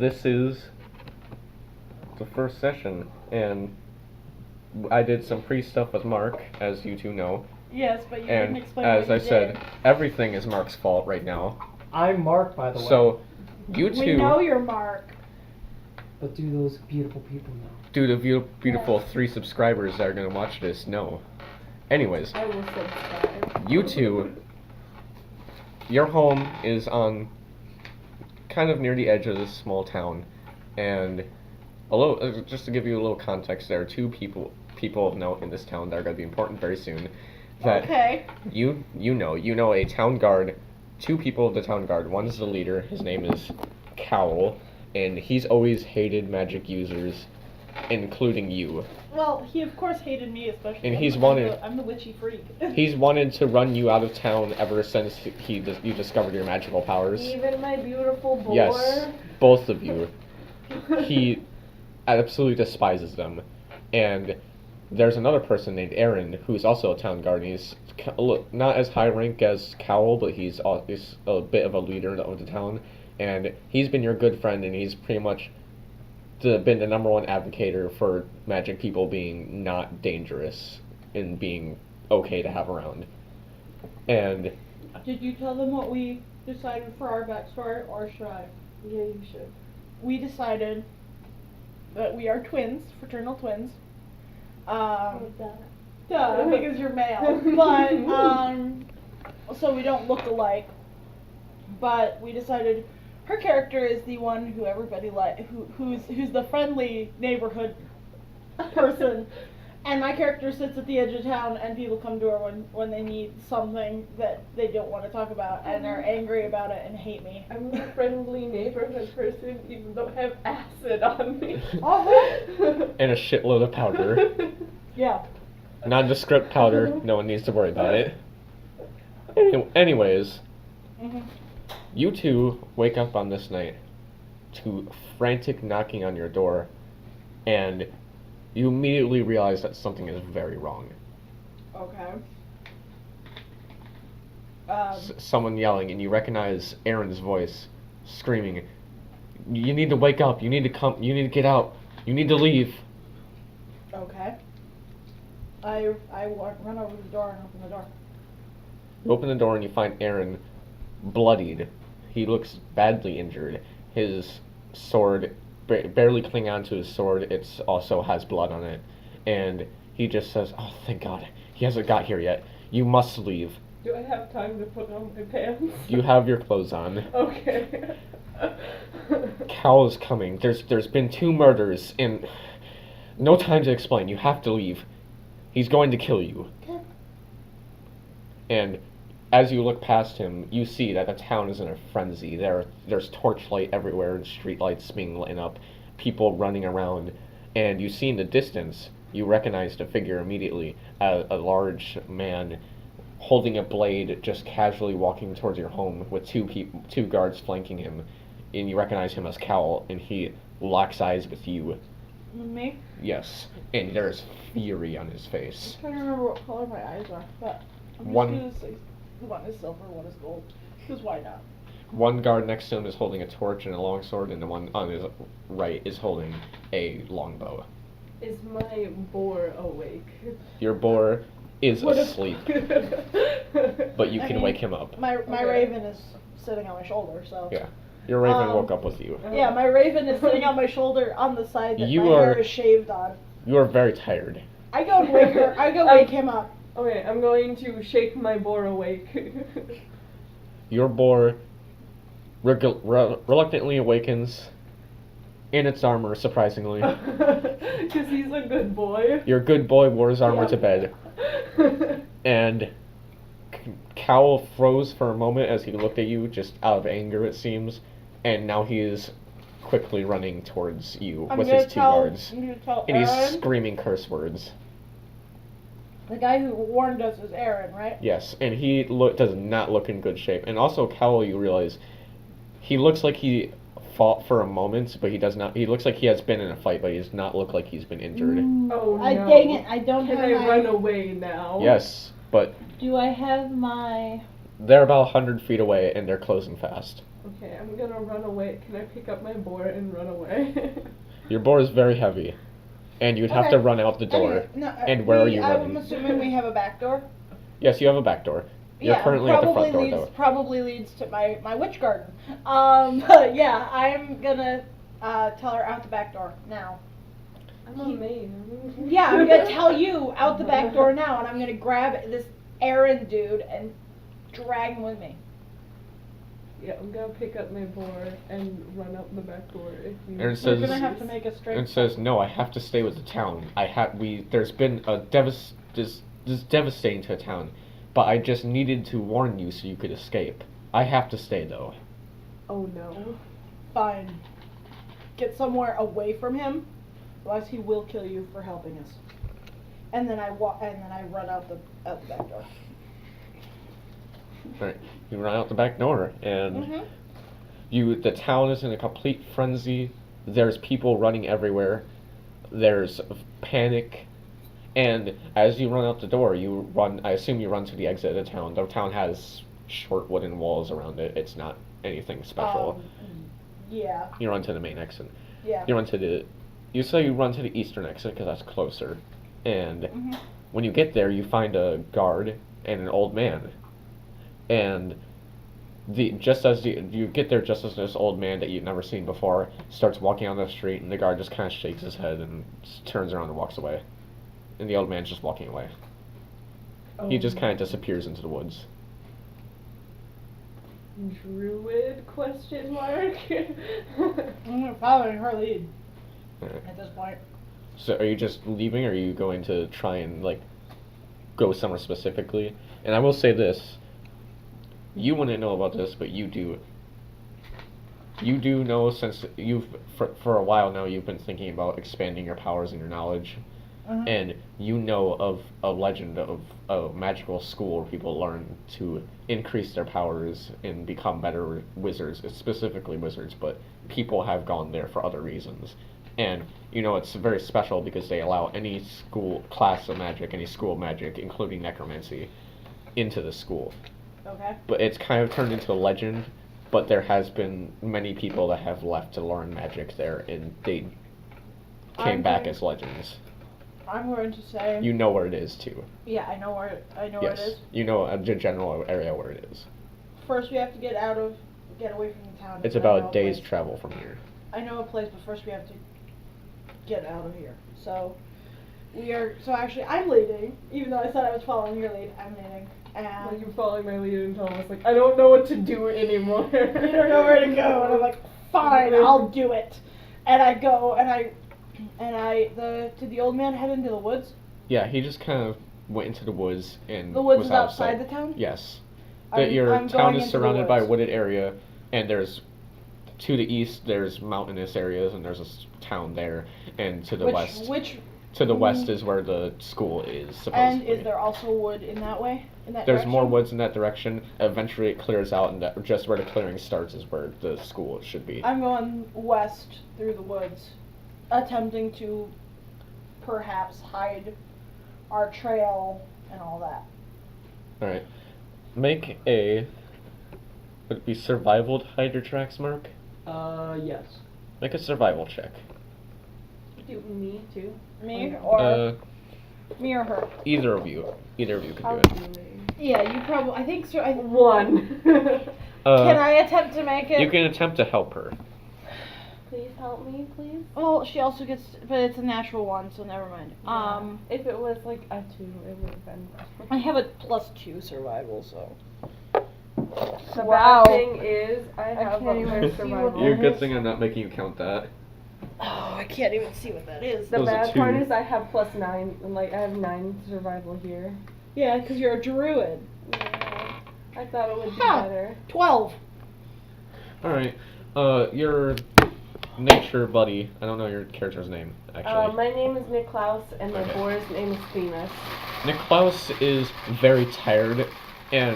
this is the first session, and I did some pre-stuff with Mark, as you two know. Yes, but you didn't explain as what I you said, did. everything is Mark's fault right now. I'm Mark, by the way. So, you two... We know you're Mark. But do those beautiful people know? Do the beautiful 3 subscribers that are going to watch this know? Anyways, I will subscribe. you two, your home is on kind of near the edge of this small town, and just to give you a little context, there are 2 people of note in this town that are going to be important very soon. That Okay. You know a town guard, 2 people of the town guard. One is the leader. His name is Cowl, and he's always hated magic users, including you. Well, he of course hated me especially. And I'm the witchy freak. He's wanted to run you out of town ever since you discovered your magical powers. Even my beautiful boar? Yes, both of you. He absolutely despises them. And there's another person named Aaron, who's also a town guard. He's not as high rank as Cowl, but he's a bit of a leader of the town. And he's been your good friend, and he's pretty much been the #1 advocator for magic people being not dangerous and being okay to have around. And Did you tell them what we decided for our backstory, or should I? Yeah, you should. We decided that we are twins, fraternal twins. Duh, because you're male. But, so we don't look alike. But we decided her character is the one who everybody who's the friendly neighborhood person, and my character sits at the edge of town, and people come to her when they need something that they don't want to talk about, and are angry about it and hate me. I'm a friendly neighborhood person, even though I have acid on me. and a shitload of powder. Yeah. Nondescript powder. No one needs to worry about it. Anyways, you two wake up on this night to frantic knocking on your door, and you immediately realize that something is very wrong. Okay. Someone yelling, and you recognize Aaron's voice, screaming, "You need to wake up, you need to come, you need to get out, you need to leave." Okay. I run over to the door and open the door. You open the door and you find Aaron bloodied. He looks badly injured. His sword, barely clinging onto his sword, it also has blood on it. And he just says, "Oh, thank God, he hasn't got here yet. You must leave." Do I have time to put on my pants? You have your clothes on. Okay. Cal is coming. There's been 2 murders, and no time to explain. You have to leave. He's going to kill you. And as you look past him, you see that the town is in a frenzy. There's torchlight everywhere and streetlights being lit up, people running around, and you see in the distance, you recognize the figure immediately, a large man holding a blade, just casually walking towards your home with 2 guards flanking him, and you recognize him as Cowl, and he locks eyes with you. Me? Yes, and there's fury on his face. I'm trying to remember what color my eyes are, but I'm just One- gonna say one is silver, one is gold. Because why not? One guard next to him is holding a torch and a longsword, and the one on his right is holding a longbow. Is my boar awake? Your boar is What if- asleep, but you I can mean, wake him up. My Okay. raven is sitting on my shoulder, so. Yeah. Your raven woke up with you. Yeah, my raven is sitting on my shoulder on the side that You my are- hair is shaved on. You are very tired. I go and wake her. I go wake him up. Okay, I'm going to shake my boar awake. Your boar reluctantly awakens in its armor, surprisingly. Because he's a good boy. Your good boy wore his armor Yeah. to bed, and Cowl froze for a moment as he looked at you, just out of anger it seems, and now he is quickly running towards you I'm with gonna his 2 tell, guards, I'm gonna tell and he's Aaron. screaming curse words. The guy who warned us is Aaron, right? Yes, and he does not look in good shape. And also, Cowl, you realize, he looks like he fought for a moment, but he does not. He looks like he has been in a fight, but he does not look like he's been injured. Oh no. Dang it, I don't Can have I my... run away now? Yes, but Do I have my... they're about 100 feet away, and they're closing fast. Okay, I'm gonna run away. Can I pick up my boar and run away? Your boar is very heavy, and you'd have to run out the door. Anyway, no, And where are you I'm running? assuming we have a back door. Yes, you have a back door. You're currently at the front door, though. Probably leads to my witch garden. But yeah, I'm gonna tell her out the back door now. I'm a maid. Yeah, I'm gonna tell you out the back door now, and I'm gonna grab this Aaron dude and drag him with me. Yeah, I'm gonna pick up my boar and run out the back door. If you. Aaron We're says, gonna have to make a straight. and says, no, I have to stay with the town. There's been a this devastating to the town, but I just needed to warn you so you could escape. I have to stay though. Oh no. Fine. Get somewhere away from him, otherwise he will kill you for helping us. And then I run out the back door. Right, you run out the back door, and the town is in a complete frenzy. There's people running everywhere. There's panic, and as you run out the door, I assume you run to the exit of the town. The town has short wooden walls around it. It's not anything special. Yeah. You run to the main exit. Yeah. You say you run to the eastern exit because that's closer. And when you get there, you find a guard and an old man. And you get there, just as this old man that you've never seen before starts walking on the street, and the guard just kind of shakes his head and turns around and walks away. And the old man's just walking away. He just kind of disappears into the woods. Druid? Question mark. I'm following her lead Right. at this point. So are you just leaving, or are you going to try and go somewhere specifically? And I will say this. You wouldn't know about this, but you do. You do know, since for a while now, you've been thinking about expanding your powers and your knowledge. And you know of a legend of a magical school where people learn to increase their powers and become better wizards, specifically wizards, but people have gone there for other reasons. And it's very special because they allow any class of magic, any school of magic, including necromancy, into the school. Okay. But it's kind of turned into a legend, but there has been many people that have left to learn magic there, and they came back as legends. I'm going to say. You know where it is too. Yeah, I know where it is. You know a general area where it is. First, we have to get away from the town. It's about a day's travel from here. I know a place, but first we have to get out of here. So actually, I'm leading, even though I said I was following your lead. I'm leading, and Well, you're following my lead until I was like, I don't know what to do anymore. you don't know where to go, and I'm like, fine, I'll do it. And I go, did the old man head into the woods? Yeah, he just kind of went into the woods and The woods was is outside outside the town? Yes. I'm town going is into the surrounded by a woods. wooded area, and to the east there's mountainous areas, and there's a town there, and to the west is where the school is, supposedly. And is there also wood in that way? There's direction? more woods in that direction. Eventually it clears out, and just where the clearing starts is where the school should be. I'm going west through the woods, attempting to perhaps hide our trail and all that. Alright. Make would it be survival to hide your tracks, Mark? Yes. Make a survival check. Do me too? Me or Me or her? Either of you can do I'll it. do me. Yeah, you probably. I think so. One. Can I attempt to make it? You can attempt to help her. Please help me, please. Well, she also gets, but it's a natural one, so never mind. If it was like a 2, it would have been. I have a +2 survival, so. The Wow. bad thing is, I have can't a even higher see survival. what You're good thing I'm not making you count that. Oh, I can't even see what that is. The Those are bad part 2. is I have +9, and like I have 9 survival here. Yeah, because you're a druid. Yeah. I thought it would be Huh. better. 12. Alright. Your nature buddy, I don't know your character's name, actually. My name is Niklaus, and my Okay. boar's name is Themis. Niklaus is very tired, and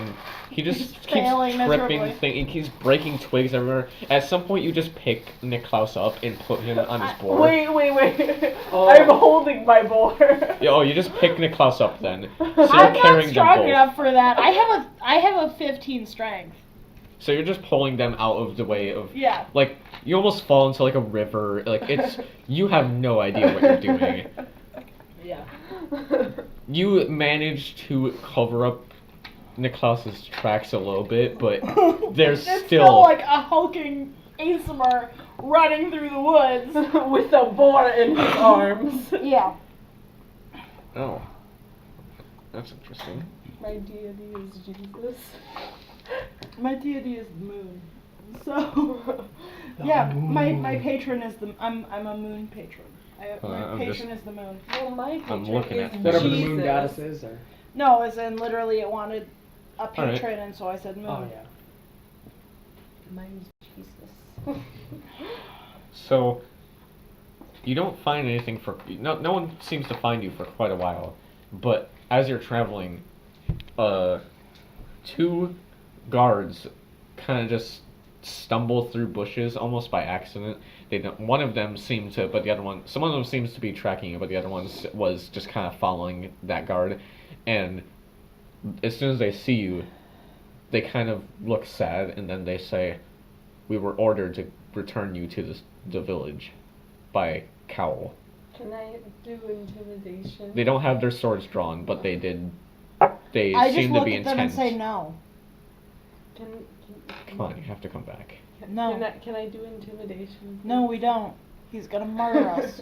he just He's keeps failing tripping, miserably. he keeps breaking twigs everywhere. At some point, you just pick Niklaus up and put him on his board. Wait. Oh. I'm holding my boar. Oh, you just pick Niklaus up then. So I'm you're not carrying them strong both. enough for that. I have a 15 strength. So you're just pulling them out of the way of Yeah. like you almost fall into like a river. Like it's you have no idea what you're doing. Yeah. You manage to cover up Niklaus's tracks a little bit, but there's It's still like a hulking Aesmer running through the woods. With a boar in his arms. Yeah. Oh. That's interesting. My deity is Jesus. My deity is the moon. So yeah, my patron is I'm a moon patron. My I'm patron is the moon. Well, my I'm patron looking is at Whatever Jesus. the moon goddess is, or No, as in literally it wanted a right. patron, and so I said moon. oh yeah. Mine's Jesus. So you don't find anything for no one seems to find you for quite a while, but as you're traveling, two guards kind of just stumble through bushes almost by accident. They don't. One of them seemed to, but the other one, some of them seems to be tracking you, but the other one was just kind of following that guard. And as soon as they see you, they kind of look sad, and then they say, "We were ordered to return you to the village by Cowl." Can I do intimidation? They don't have their swords drawn, but they did. They I just seem to look be at them intent. and say no. Come on, you have to come back. No. Can I do intimidation? No, we don't. He's gonna murder us.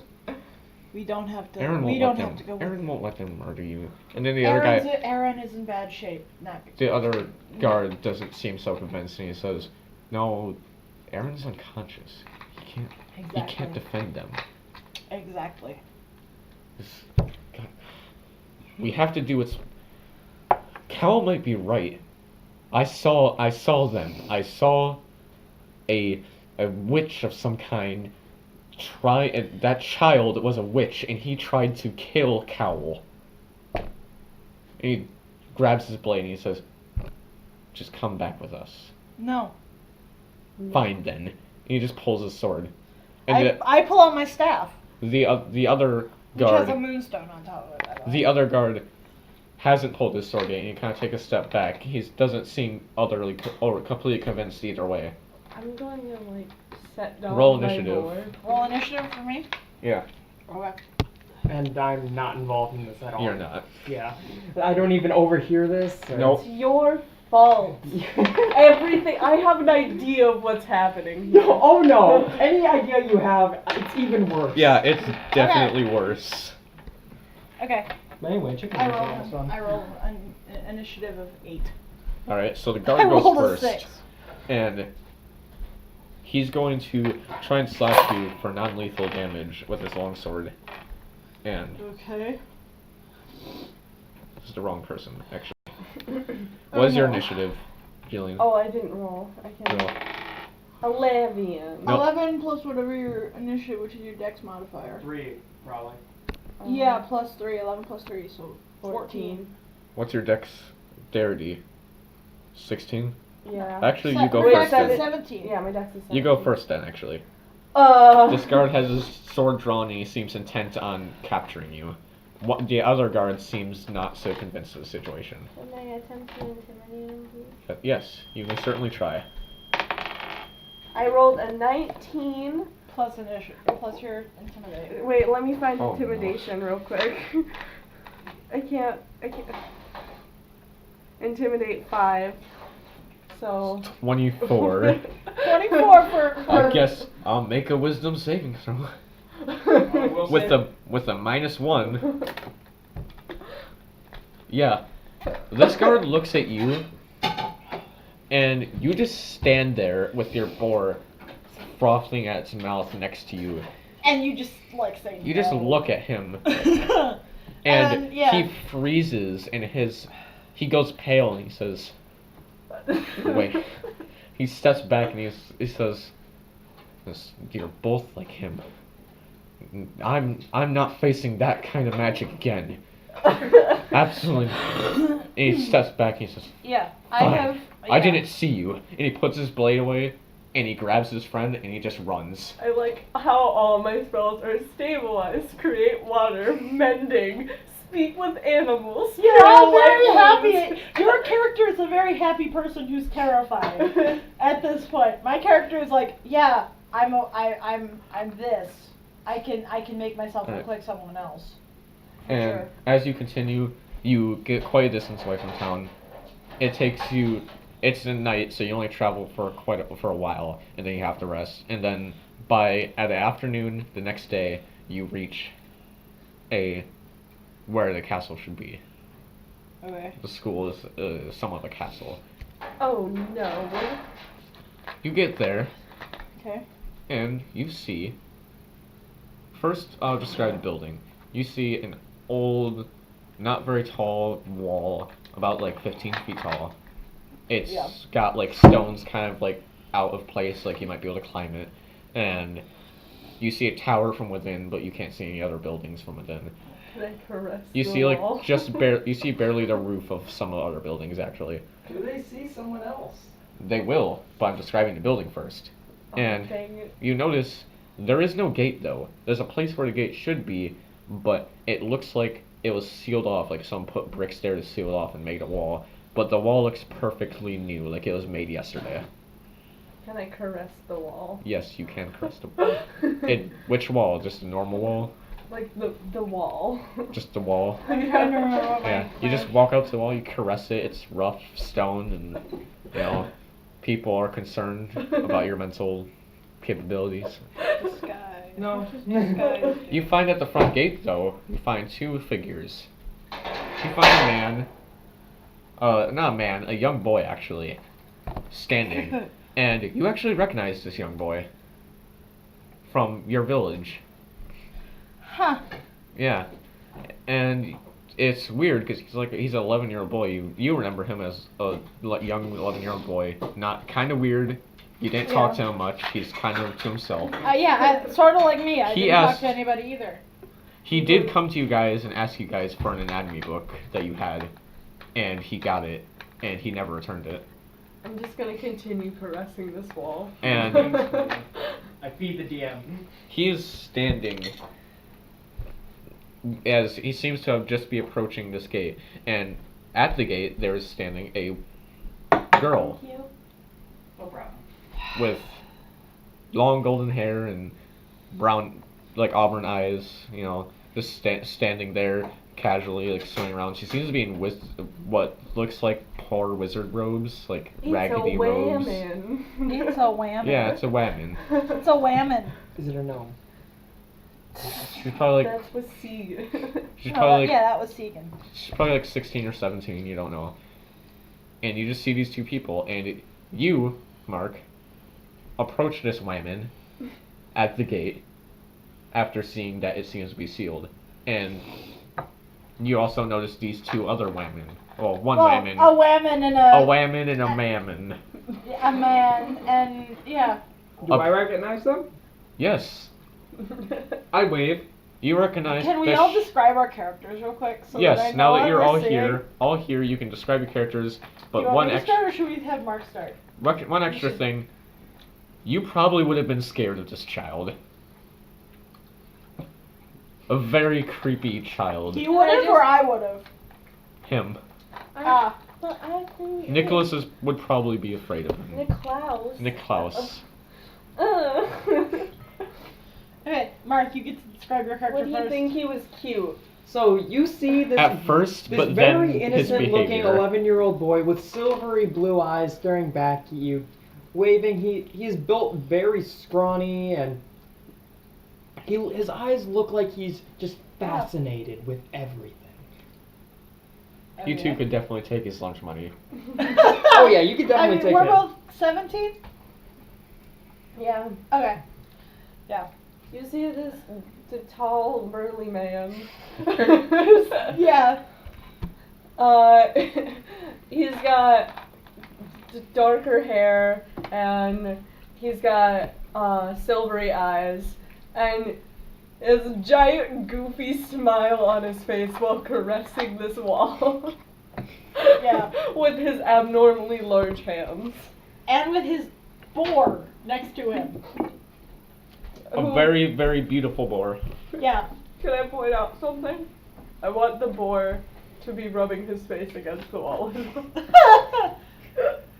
We don't have to. Aaron we won't don't let have them. to go. Aaron with won't let them murder you. And then the other guy, Aaron is in bad shape. Not. the other guard doesn't seem so convinced, and he says, "No, Aaron's unconscious. He can't. Exactly. He can't defend them. Exactly. God. We have to do what's. Cal might be right. I saw them. I saw a witch of some kind that child was a witch, and he tried to kill Cowl. And he grabs his blade and he says, "Just come back with us." No. Fine then. And he just pulls his sword. And I pull out my staff, the other which has a guard, moonstone on top of it. by the way. the other guard hasn't pulled his sword yet, and he kind of take a step back. He doesn't seem utterly or completely convinced either way. I'm going to like set down Roll my initiative. board. Roll initiative for me. Yeah, Okay. And I'm not involved in this at all. you're not. Yeah. I don't even overhear this. Or... Nope. It's your fault. Everything. I have an idea of what's happening. No, oh no! Any idea you have, it's even worse. Yeah, it's definitely worse. Okay. Anyway, chicken I wings are almost roll. done. I roll an initiative of 8. All right, so the I guard rolled goes a first, 6. and he's going to try and slash you for non-lethal damage with his longsword. And Okay. this is the wrong person, actually. What is your initiative, Gillian? Oh, I didn't roll. I can't. No. 11. Nope. 11 plus whatever your initiative, which is your dex modifier. 3, probably. Yeah, plus 3. 11 plus 3, so 14. What's your dexterity? 16? Yeah. Actually, you go Wait, first that's then. 17. Yeah, my dex is 17. You go first then, actually. This guard has his sword drawn and he seems intent on capturing you. The other guard seems not so convinced of the situation. Can I attempt to intimidate him, please? But yes, you may certainly try. I rolled a 19. Plus initiative. Plus your intimidate. Wait, let me find Oh, intimidation real quick. I can't. Intimidate 5. So. 24. 24 for I guess I'll make a wisdom saving throw. With a -1. Yeah. This guard looks at you and you just stand there with your boar frothing at its mouth next to you. And you just like say You no. just look at him and And, yeah. he freezes and he goes pale and he says, wait. He steps back and he says, "You're both like him. I'm not facing that kind of magic again." Absolutely. And he steps back and he says, Yeah, "Fine. I didn't see you." And he puts his blade away and he grabs his friend and he just runs. I like how all my spells are stabilize, create water, mending, speak with animals. You're all very Language. happy. Your character is a very happy person who's terrified at this point. My character is like, yeah, I'm this. I can make myself look like someone else. For And sure. as you continue, you get quite a distance away from town. It takes you. It's a night, so you only travel for for a while, and then you have to rest. And then at the afternoon the next day, you reach where the castle should be. Okay. The school is somewhat a castle. Oh no. You get there, Okay. and you see. First, I'll describe the building. You see an old, not very tall wall, about like 15 feet tall. It's Yeah. got like stones kind of like out of place, like you might be able to climb it. And you see a tower from within, but you can't see any other buildings from within. Can I caress You the see like wall? you see barely the roof of some of the other buildings actually. Do they see someone else? They will, but I'm describing the building first. Oh, And dang it. you notice there is no gate though. There's a place where the gate should be, but it looks like it was sealed off, like someone put bricks there to seal it off and made a wall. But the wall looks perfectly new, like it was made yesterday. Can I caress the wall? Yes, you can caress the wall. Which wall? Just a normal wall? Like the wall. Just the wall? I'm trying to remember what Yeah, you just walk up to the wall, you caress it, it's rough stone, and, you know, people are concerned about your mental capabilities. This guy. No. This guy. You find at the front gate, though, you find two figures. You find a man, not a man, a young boy, actually, standing. And you actually recognize this young boy from your village. Huh. Yeah. And it's weird because he's an 11-year-old boy. You remember him as a young 11-year-old boy. Not kind of weird. You didn't talk to him much. He's kind of to himself. Yeah, sort of like me. I He didn't asked- talk to anybody either. He did come to you guys and ask you guys for an anatomy book that you had, and he got it, and he never returned it. I'm just gonna continue caressing this wall. And I feed the DM. he is standing as he seems to have just be approaching this gate, and at the gate there is standing a girl Thank you. No problem. with long golden hair and brown, like auburn eyes, you know, just standing there casually, like swimming around. She seems to be in what looks like poor wizard robes, like raggedy robes. It's a whammon. Yeah, it's a whammon. It's a whammon. Is it a gnome? She's probably like That's what C. she's Oh, probably like yeah, that was Segan. she's probably like 16 or 17, you don't know. And you just see these two people, and you, Mark, approach this whammon at the gate after seeing that it seems to be sealed. And you also notice these two other whammon. Well, one whammon. A whammon and A whammon and a mammon. a man, and yeah. Do I recognize them? Yes. I wave. You recognize. Can we that all describe our characters real quick? So Yes, that I now know that what you're we're all seeing? here, you can describe your characters. But Do you want one me to extra, start, or should we have Mark start? one extra thing, you probably would have been scared of this child. A very creepy child. He would have, or I would have. Him. Ah. But I think Niklaus would probably be afraid of him. Niklaus. Niklaus. Okay, Mark, you get to describe your character What do you first. think he was cute? So you see this At first, this but very then his innocent-looking behavior. 11-year-old boy with silvery blue eyes staring back at you, waving. He's built very scrawny, and his eyes look like he's just fascinated with everything. You two could definitely take his lunch money. Oh yeah, you could definitely take we're it. both 17? Yeah. Okay. Yeah. You see the tall, burly man. Yeah. He's got darker hair and he's got silvery eyes and has a giant goofy smile on his face while caressing this wall. Yeah. With his abnormally large hands. And with his boar next to him. A very, very beautiful boar. Yeah. Can I point out something? I want the boar to be rubbing his face against the wall as well.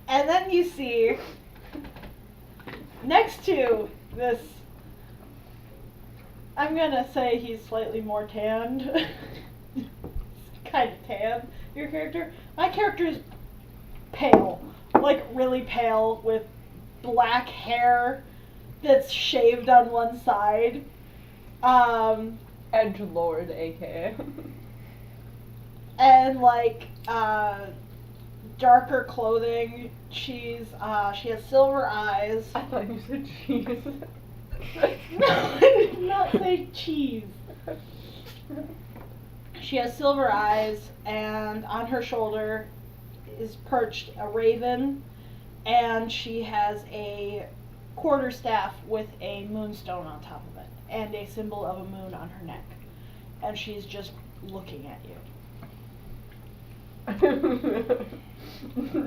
And then you see, next to this, I'm gonna say he's slightly more tanned. Kind of tan, your character. My character is pale. Like, really pale, with black hair that's shaved on one side. Edgelord, aka. And like darker clothing. She has silver eyes. I thought you said cheese. No, I did not say cheese. She has silver eyes, and on her shoulder is perched a raven, and she has a quarterstaff with a moonstone on top of it, and a symbol of a moon on her neck. And she's just looking at you.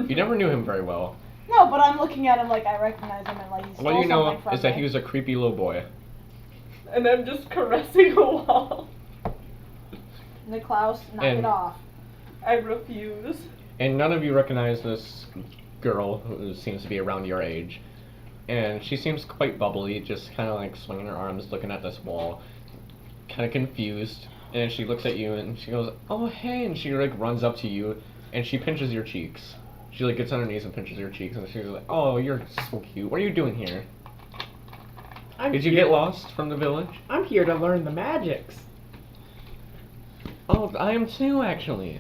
You never knew him very well. No, but I'm looking at him like I recognize him and like he stole What you know something from is that me. he was a creepy little boy. And I'm just caressing a wall. Niklaus, knock And- it off. I refuse. And none of you recognize this girl who seems to be around your age. And she seems quite bubbly, just kind of like swinging her arms, looking at this wall, kind of confused. And she looks at you and she goes, "Oh, hey," and she like runs up to you and she pinches your cheeks. She like gets on her knees and pinches your cheeks and she's like, "Oh, you're so cute. What are you doing here? Did you get lost from the village?" I'm here to learn the magics. "Oh, I am too, actually.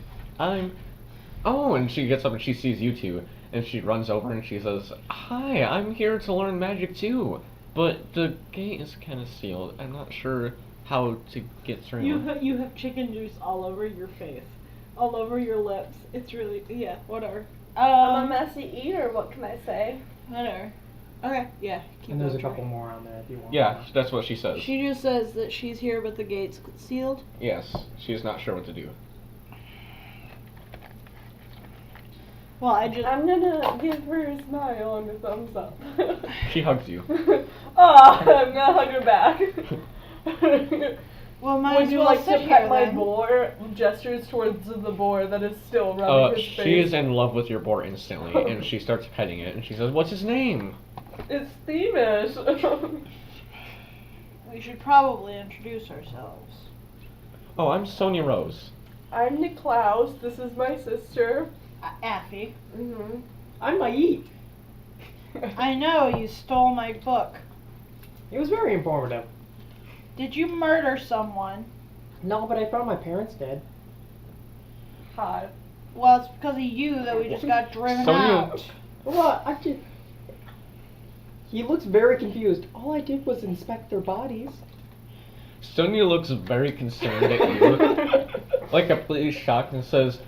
Oh," and she gets up and she sees you two, and she runs over and she says, "Hi, I'm here to learn magic too, but the gate is kind of sealed. I'm not sure how to get through." You have chicken juice all over your face, all over your lips. It's really, yeah, whatever. I'm a messy eater, what can I say? Whatever. Okay, yeah. Keep And there's a going, couple Troy. more on there if you want. Yeah, that's what she says. She just says that she's here, but the gate's sealed. Yes, she's not sure what to do. Well, I just. I'm gonna give her a smile and a thumbs up. She hugs you. Oh, I'm gonna hug her back. Well, might Would as you well like sit to here pet my then. boar? Gestures towards the boar that is still rubbing his face. She is in love with your boar instantly, and she starts petting it, and she says, "What's his name?" It's themish. We should probably introduce ourselves. "Oh, I'm Sonia Rose." I'm Niklaus. This is my sister. Affy. Mm-hmm. I'm Mayit. I know you stole my book. It was very informative. Did you murder someone? No, but I found my parents dead. Hot. Well, it's because of you that we just got driven Sonia- out. What? I did. He looks very confused. All I did was inspect their bodies. Sonia looks very concerned at you, like completely shocked, and says,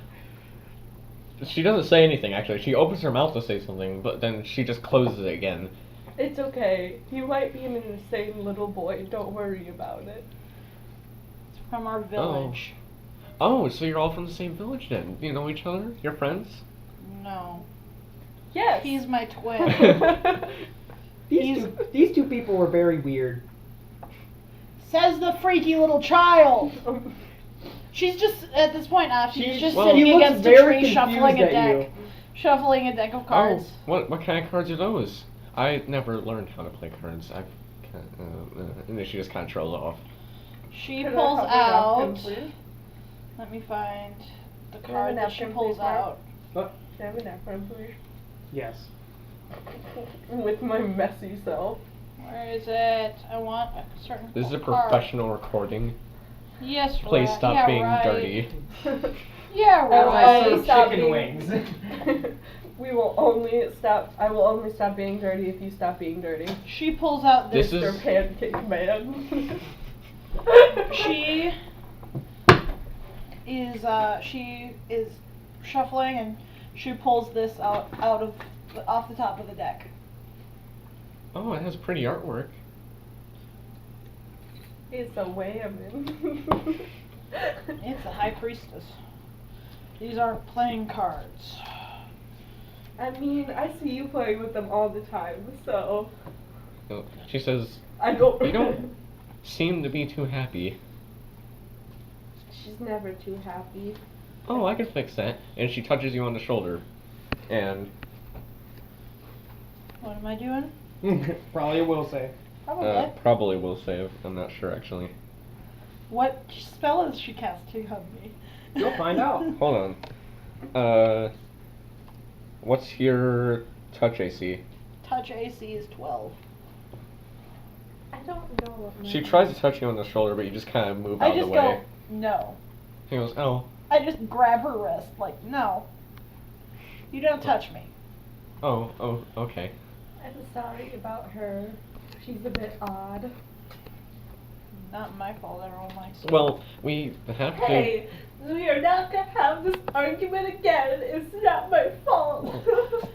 she doesn't say anything actually. She opens her mouth to say something, but then she just closes it again. It's okay. He might be an insane little boy. Don't worry about it. It's from our village. Oh, so you're all from the same village then? You know each other? You're friends? No. Yes. He's my twin. These two people were very weird. Says the freaky little child. She's just, at this point, she's just sitting he looks against a very tree shuffling a confused at deck. Shuffling a deck of cards. Oh, what kind of cards are those? I never learned how to play cards. And then she just kind of trails off. She Could I pulls have a napkin, out. please? Let me find the Can I have card a that she napkin, pulls please, Mark? out. What? Can I have a napkin, please? Yes. With my messy self. Where is it? I want a certain This is a card. professional recording. Yes, Please right. stop Yeah, being right. dirty. Yeah, As I right. serve Stop chicken being- wings. We will only stop. I will only stop being dirty if you stop being dirty. She pulls out this. This is- Mr. Pancake Man. She is shuffling and she pulls this out of off the top of the deck. Oh, it has pretty artwork. It's a whammon. It's a high priestess. These aren't playing cards. I mean, I see you playing with them all the time, so Oh, she says, I don't. "You don't seem to be too happy." She's never too happy. Oh, I can fix that. And she touches you on the shoulder. And What am I doing? Probably a will save. Probably. probably will save. I'm not sure actually. What spell is she casting on me? You'll find out. Hold on. What's your touch AC? Touch AC is 12. I don't know what my She tries to touch you on the shoulder, but you just kind of move I out of just the way. go, no. He goes, oh. I just grab her wrist, like, no. You don't touch me. Oh, okay. I'm sorry about her. She's a bit odd. Not my fault, everyone likes her. Well, we have to. Hey, we are not gonna have this argument again. It's not my fault.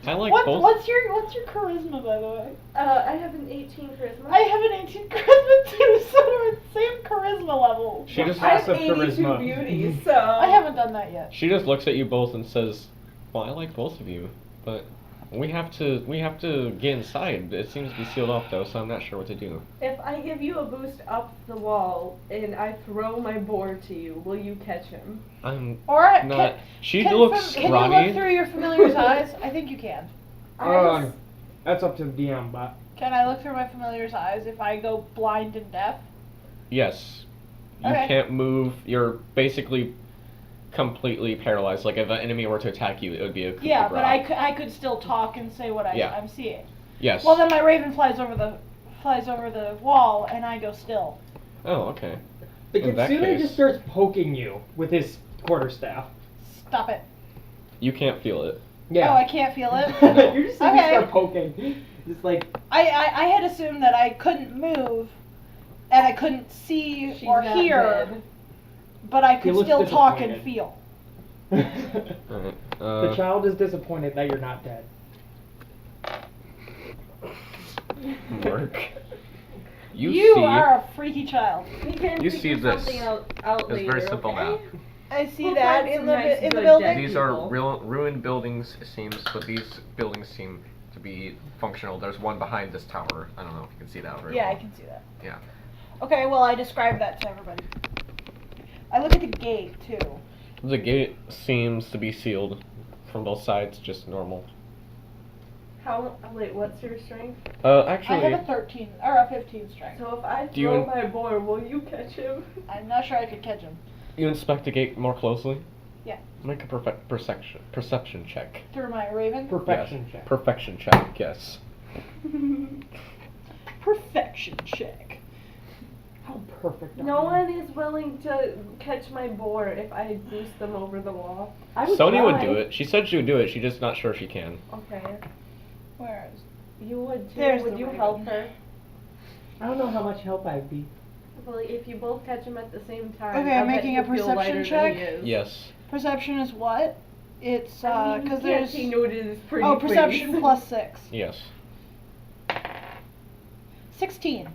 I like What, both. what's your charisma, by the way? I have an 18 charisma. I have an 18 charisma too, so we're at the same charisma level. She just I have Passive 82 charisma. beauty, so I haven't done that yet. She just looks at you both and says, "Well, I like both of you, but we have to get inside. It seems to be sealed off though, so I'm not sure what to do." If I give you a boost up the wall and I throw my board to you, will you catch him? I'm Or not. She can looks you scrawny. look through your familiar's eyes? I think you can. That's up to the DM, but Can I look through my familiar's eyes if I go blind and deaf? Yes. You Okay. can't move. You're basically completely paralyzed. Like if an enemy were to attack you, it would be a coup de Yeah, but grace. I could still talk and say what Yeah. I'm seeing. Yes. Well, then my raven flies over the wall, and I go still. Oh, okay. the In that Kitsune case- just starts poking you with his quarterstaff. Stop it. You can't feel it. Oh, I can't feel it. You're just saying Okay. start poking. Just like I had assumed that I couldn't move, and I couldn't see She's or not hear, dead. but I could looks still talk and disappointed. feel. Alright. the child is disappointed that you're not dead. Work. You see. are a freaky child. We can You figure see this. something out It's later, very simple okay? now. I see We'll that find in some the nice, in the good building. dead These are people. ruined buildings, it seems, but these buildings seem to be functional. There's one behind this tower. I don't know if you can see that very Yeah, well. I can see that. Yeah. Okay, well I described that to everybody. I look at the gate too. The gate seems to be sealed from both sides, just normal. Wait, what's your strength? Actually, I have a 13 or a 15 strength. So if I Do you throw in- my board, will you catch him? I'm not sure I could catch him you inspect the gate more closely. Yeah. Make a perception check. through my raven. Perfection Yes. check. Perfection check. Yes. Perfection check. How perfect. are No you? one is willing to catch my board if I boost them over the wall. I would Sony would try. do it. She said she would do it. She's just not sure she can. Okay. Where is? You would too. There's Would the you raven. help her? I don't know how much help I'd be. Well, if you both catch him at the same time. Okay, I I'm bet making a he'll feel perception lighter than check. he is. Yes. Perception is what? It's I mean, because you can't there's see notice pretty oh perception please. plus 6. Yes. 16.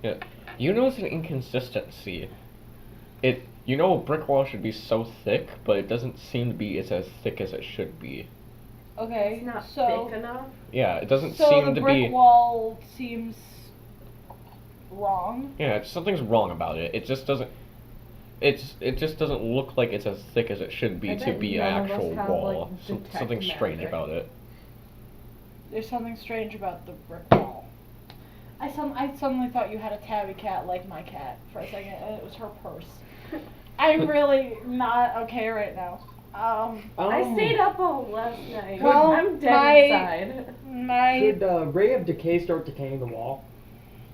Yeah. You notice an inconsistency. You know a brick wall should be so thick, but it doesn't seem to be as thick as it should be. Okay, It's not so thick enough. Yeah, it doesn't so seem the to brick be. wall seems wrong. Yeah, something's wrong about it. It just doesn't. It just doesn't look like it's as thick as it should be I to bet be an none of us actual have, wall. like, detect Something strange magic. about it. There's something strange about the brick wall. I suddenly thought you had a tabby cat like my cat for a second, and it was her purse. I'm really not okay right now. I stayed up all last night. Well, I'm dead inside. My Ray of Decay start decaying the wall?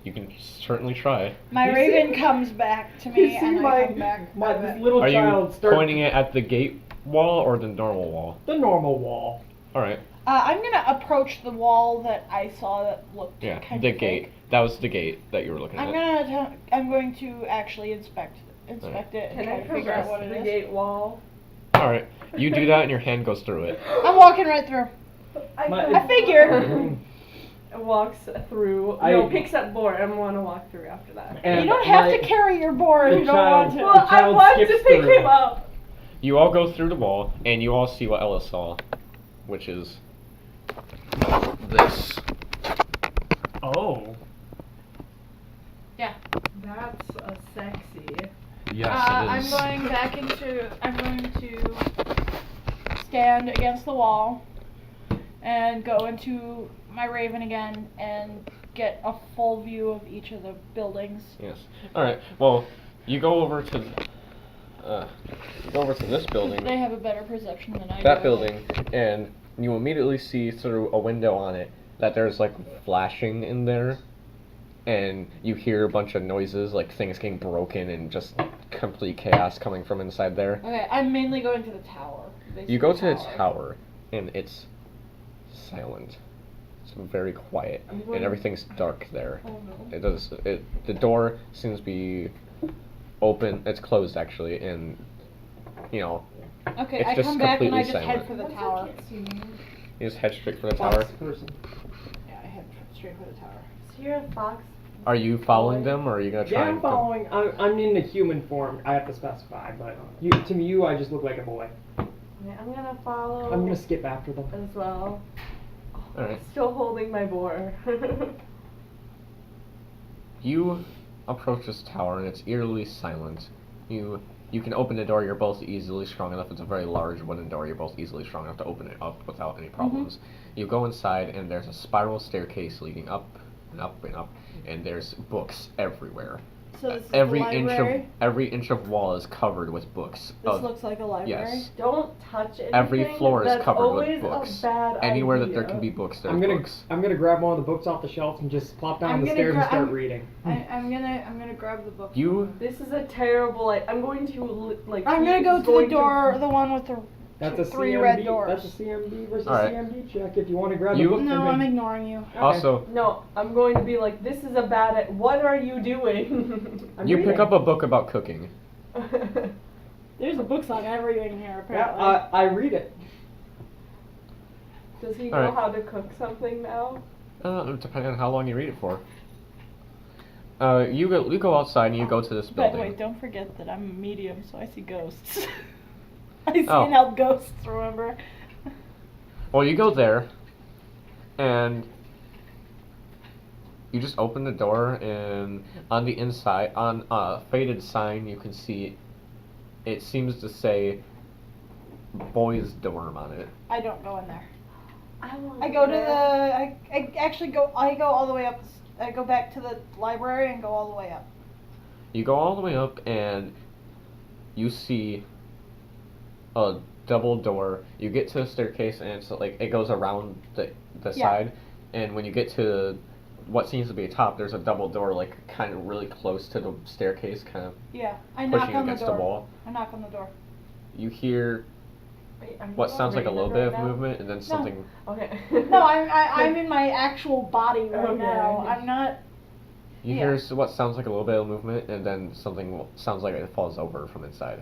You can certainly try. my You raven see- comes back to You me, see and I come back. this little Are child you start pointing it at the gate wall or the normal wall? the normal wall. All right. I'm gonna approach the wall that I saw that looked Yeah, kind the of gate. fake. That was the gate that you were looking I'm at. going to actually inspect it and Can try I to figure out progress what it the is. gate wall? All right. You do that, and your hand goes through it. I'm walking right through. I figured. Walks through. Picks up board. I want to walk through after that. And You don't have my- to carry your board. the You don't want child- to. Well, I child want to skips pick through. him up. You all go through the wall, and you all see what Ella saw, which is this. Oh. Yeah. That's a sexy. Yes, I'm going back into. I'm going to stand against the wall and go into my Raven again and get a full view of each of the buildings. Yes. All right. Well, you go over to this building. They have a better perception than I do. That building, and you immediately see through a window on it that there's like flashing in there, and you hear a bunch of noises, like things getting broken and just complete chaos coming from inside there. Okay, I'm mainly going to the tower. You go to the tower, and it's silent. It's very quiet, and everything's dark there. Oh no. The door seems to be open. It's closed actually, and Okay, it's I just come back and I completely just head silent. for the tower. You just head straight for the tower. Fox person. Yeah, I head straight for the tower. So you're a fox. Are you following them, or are you gonna try? Yeah, I'm and following. I'm in the human form. I have to specify, but to you, I just look like a boy. Okay, I'm gonna follow. I'm gonna skip after them. as well. All right. Still holding my boar. You approach this tower, and it's eerily silent. You can open the door. You're both easily strong enough. It's a very large wooden door. You're both easily strong enough to open it up without any problems. You go inside, and there's a spiral staircase leading up and up and up, and there's books everywhere. So this is every the library? every inch of wall is covered with books. This looks like a library. Yes. Don't touch anything. Every floor is That's covered with always books. A bad Anywhere that idea. there can be books, there's I'm gonna books. grab one of the books off the shelf and just plop down I'm the gonna stairs and start I'm- reading. I'm gonna grab the book. You This is a terrible. I'm going to like. I'm gonna go he's to the going door, the one with the That's a three CMB. red doors. That's a CMB versus Alright. CMD check. If you want to grab the You- book, No, from I'm me. ignoring you. also No, I'm going to be like, this is a bad. What are you doing? I'm you reading. pick up a book about cooking. There's a book on everything here, Yeah, apparently. I read it. Does he know Alright. how to cook something now? Depending on how long you read it for. You go outside and you go to this But building. wait, don't forget that I'm a medium, so I see ghosts. I see Oh. and help ghosts, remember? Well, you go there, and you just open the door, and on the inside, on a faded sign, you can see it seems to say boys' dorm on it. I don't go in there. want I go to the. I actually go. I go all the way up. I go back to the library and go all the way up. You go all the way up, and you see a double door. You get to the staircase, and it's like it goes around the Yeah. side, and when you get to what seems to be a top, there's a double door, like kind of really close to the staircase, kind of Yeah, I knock pushing on the against door. the wall. I knock on the door. You hear Wait, are you what sounds like a little bit right of now? movement, and then something. Okay. No, I'm in my actual body right Okay. now. I'm not. You Yeah. hear what sounds like a little bit of movement, and then something sounds like it falls over from inside.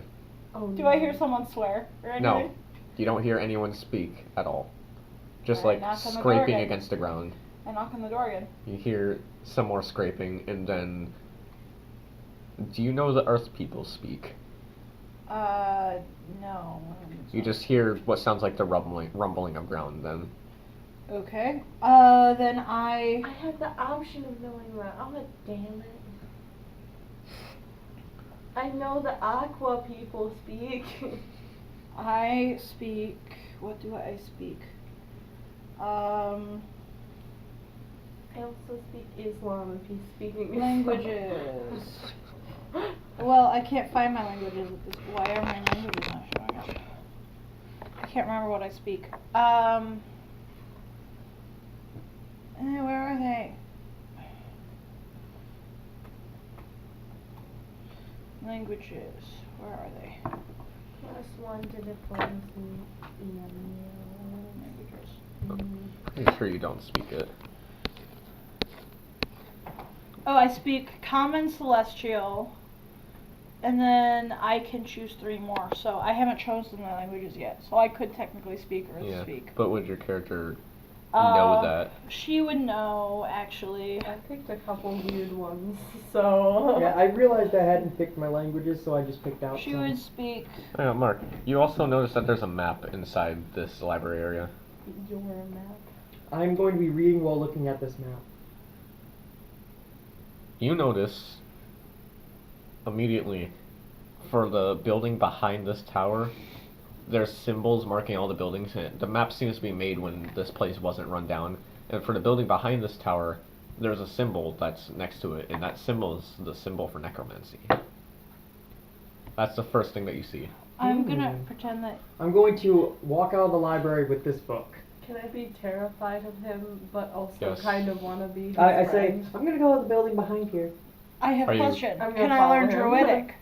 Oh, Do no. I hear someone swear or anything? No, you don't hear anyone speak at all. Just Alright, like knock on the door scraping again. against the ground. I knock on the door again. You hear some more scraping, and then. Do you know the Earth people speak? No. You just hear what sounds like the rumbling of ground. Then Okay. Then I had the option of knowing that. Oh, damn it. I know the Aqua people speak. I speak. What do I speak? I also speak Islam if he's speaking Languages. Well, I can't find my languages at this. Why are my languages not showing up? I can't remember what I speak. Where are they? Languages. Where are they? +1 to diplomacy. Languages. pretty sure you don't speak it. Oh, I speak Common, Celestial, and then I can choose 3 more. So I haven't chosen the languages yet. So I could technically speak Earth Yeah, speak. but would your character know that? She would know, actually. I picked a couple weird ones, so. Yeah, I realized I hadn't picked my languages, so I just picked out She some. would speak. Mark, you also notice that there's a map inside this library area. Your map. I'm going to be reading while looking at this map. You notice immediately for the building behind this tower, there's symbols marking all the buildings. And the map seems to be made when this place wasn't run down. And for the building behind this tower, there's a symbol that's next to it, and that symbol is the symbol for necromancy. That's the first thing that you see. I'm gonna pretend that. I'm going to walk out of the library with this book. Can I be terrified of him, but also Yes. kind of want to be his I say, friend? I'm gonna go to the building behind here. I have Are a you- question. I'm Can gonna I learn follow him. Druidic?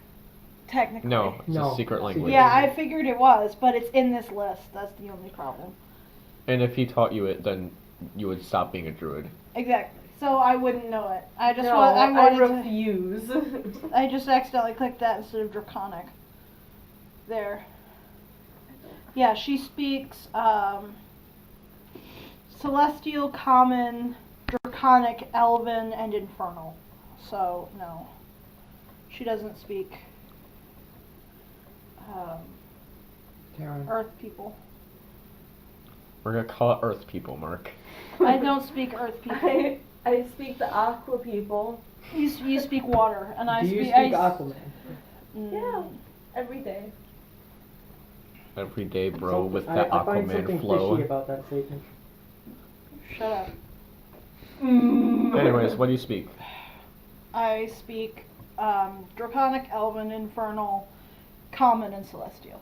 Technically. No, it's No. a secret language. Yeah, I figured it was, but it's in this list. That's the only problem. And if he taught you it, then you would stop being a druid. Exactly. So I wouldn't know it. I just No, I I wanted to. refuse. I just accidentally clicked that instead of Draconic. There. Yeah, she speaks Celestial, Common, Draconic, Elven, and Infernal. So, no. She doesn't speak Taryn. Earth people. We're gonna call it Earth people, Mark. I don't speak Earth people. I speak the Aqua people You speak water, and I Do you speak... speak I, Aquaman? Yeah. every day. Every day, bro, Something- with I that find something Aquaman flow. fishy about that statement. Shut up. Anyways, what do you speak? I speak Draconic, Elven, Infernal, Common, and Celestial.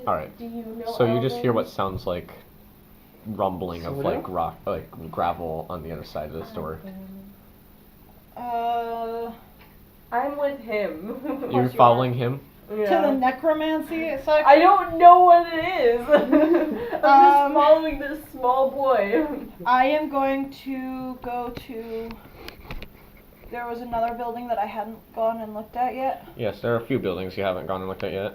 Alright. Do you know So you just hear what Elven? sounds like rumbling of Sorta? like rock, like gravel on the other side of this door. I'm with him. You're you following him? Yeah. To the necromancy section. I don't know what it is. I'm just Um, following this small boy. I am going to go to... There was another building that I hadn't gone and looked at yet. Yes, there are a few buildings you haven't gone and looked at yet.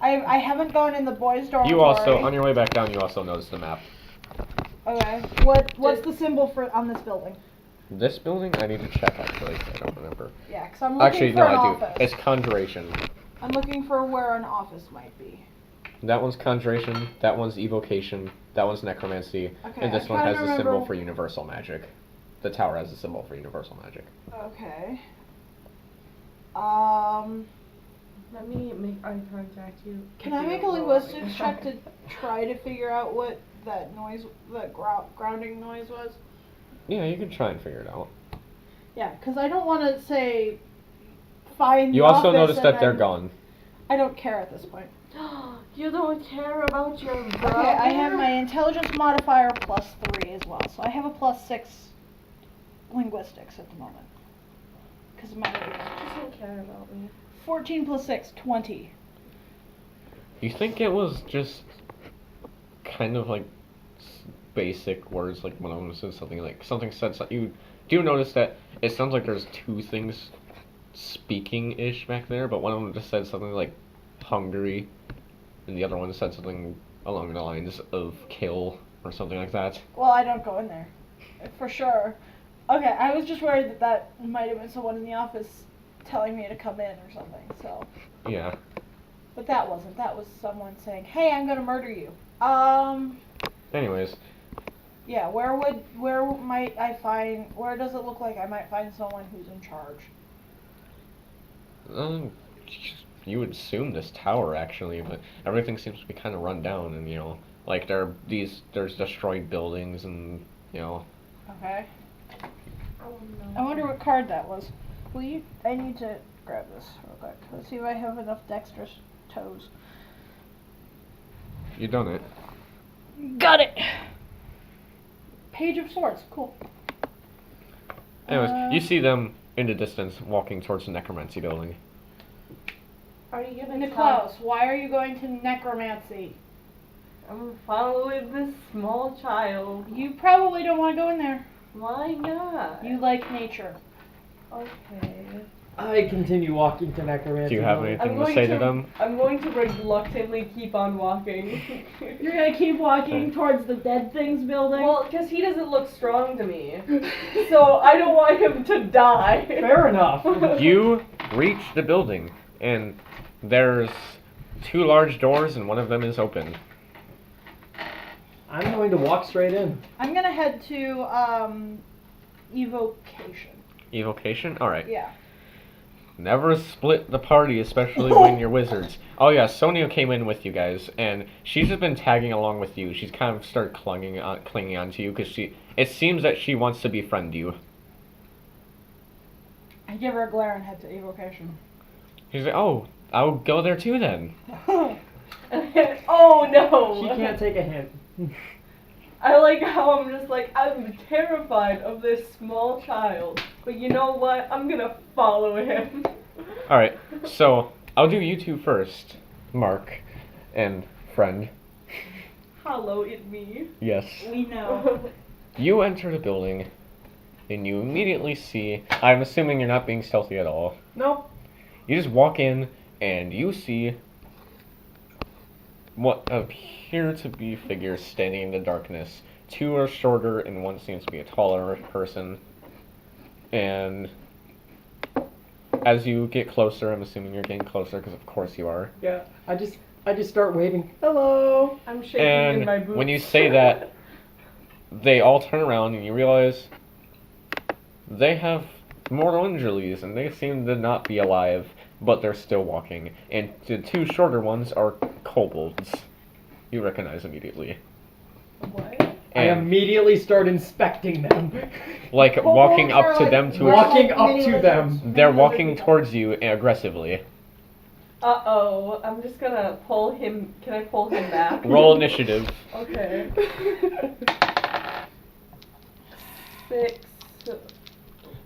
I haven't gone in the boys' dormitory. You also, on your way back down, you also noticed the map. Okay. What's the symbol for on this building? This building, I need to check actually. I don't remember. Yeah, because I'm looking Actually, for no, an I do. office. It's Conjuration. I'm looking for where an office might be. That one's Conjuration, that one's Evocation, that one's Necromancy, Okay, and this I'm one trying has to the symbol remember- for Universal Magic. The tower has a symbol for Universal Magic. Okay. Let me make eye contact. You. Can I make a linguistics check to try to figure out what that noise, that grounding noise was? Yeah, you can try and figure it out. Yeah, because I don't want to say find. You the also office noticed and that they're then- gone. I don't care at this point. You don't care about your brother? Okay, I have my intelligence modifier +3 as well, so I have a +6 linguistics at the moment. Because my doesn't care about me. 14 + 6, 20. You think it was just kind of like basic words, like one of them said something like something said something. You do notice that it sounds like there's two things speaking-ish back there, but one of them just said something like hungry, and the other one said something along the lines of kill or something like that. Well, I don't go in there. For sure. Okay, I was just worried that that might have been someone in the office telling me to come in or something, so. Yeah. But that wasn't. That was someone saying, hey, I'm gonna murder you. Anyways, Yeah, where might I find, where does it look like I might find someone who's in charge? you would assume this tower actually, but everything seems to be kind of run down, and like there's destroyed buildings, and Okay. Oh no. I wonder what card that was. Will you, I need to grab this real quick. Let's see if I have enough dexterous toes. you done it. Got it! Page of Swords, cool. Anyways, you see them in the distance walking towards the necromancy building. Are you gonna Niklaus, why are you going to necromancy? I'm following this small child. You probably don't want to go in there. Why not? You like nature. Okay. I continue walking to necromancy. Do you have building. anything to say to them? I'm going to reluctantly keep on walking. You're gonna keep walking towards the dead things building? Well, because he doesn't look strong to me. So I don't want him to die. Fair enough. You reach the building, and there's two large doors, and one of them is open. I'm going to walk straight in. I'm gonna head to, evocation. Evocation? Alright. Yeah. Never split the party, especially when you're wizards. Oh yeah, Sonia came in with you guys, and she's just been tagging along with you. She's kind of started clinging on to you because it seems that she wants to befriend you. I give her a glare and head to evocation. She's like, oh, I'll go there too then. Oh no! She can't take a hint. I like how I'm just like, I'm terrified of this small child. But you know what? I'm gonna follow him. Alright, so I'll do you two first, Mark and friend. Hello, it me. Yes. We know. You enter the building, and you immediately see, I'm assuming you're not being stealthy at all. Nope. You just walk in, and you see what appear to be figures standing in the darkness. Two are shorter, and one seems to be a taller person. And as you get closer, I'm assuming you're getting closer, because of course you are. Yeah. I just start waving. Hello. I'm shaking in my And boots. when you say that, they all turn around, and you realize they have mortal injuries, and they seem to not be alive, but they're still walking. And the two shorter ones are kobolds. You recognize immediately. What? I And, immediately start inspecting them. like, walking up to them to Walking up to them. They're walking towards you aggressively. Uh-oh. I'm just gonna pull him. Can I pull him back? Roll initiative. Okay. 6.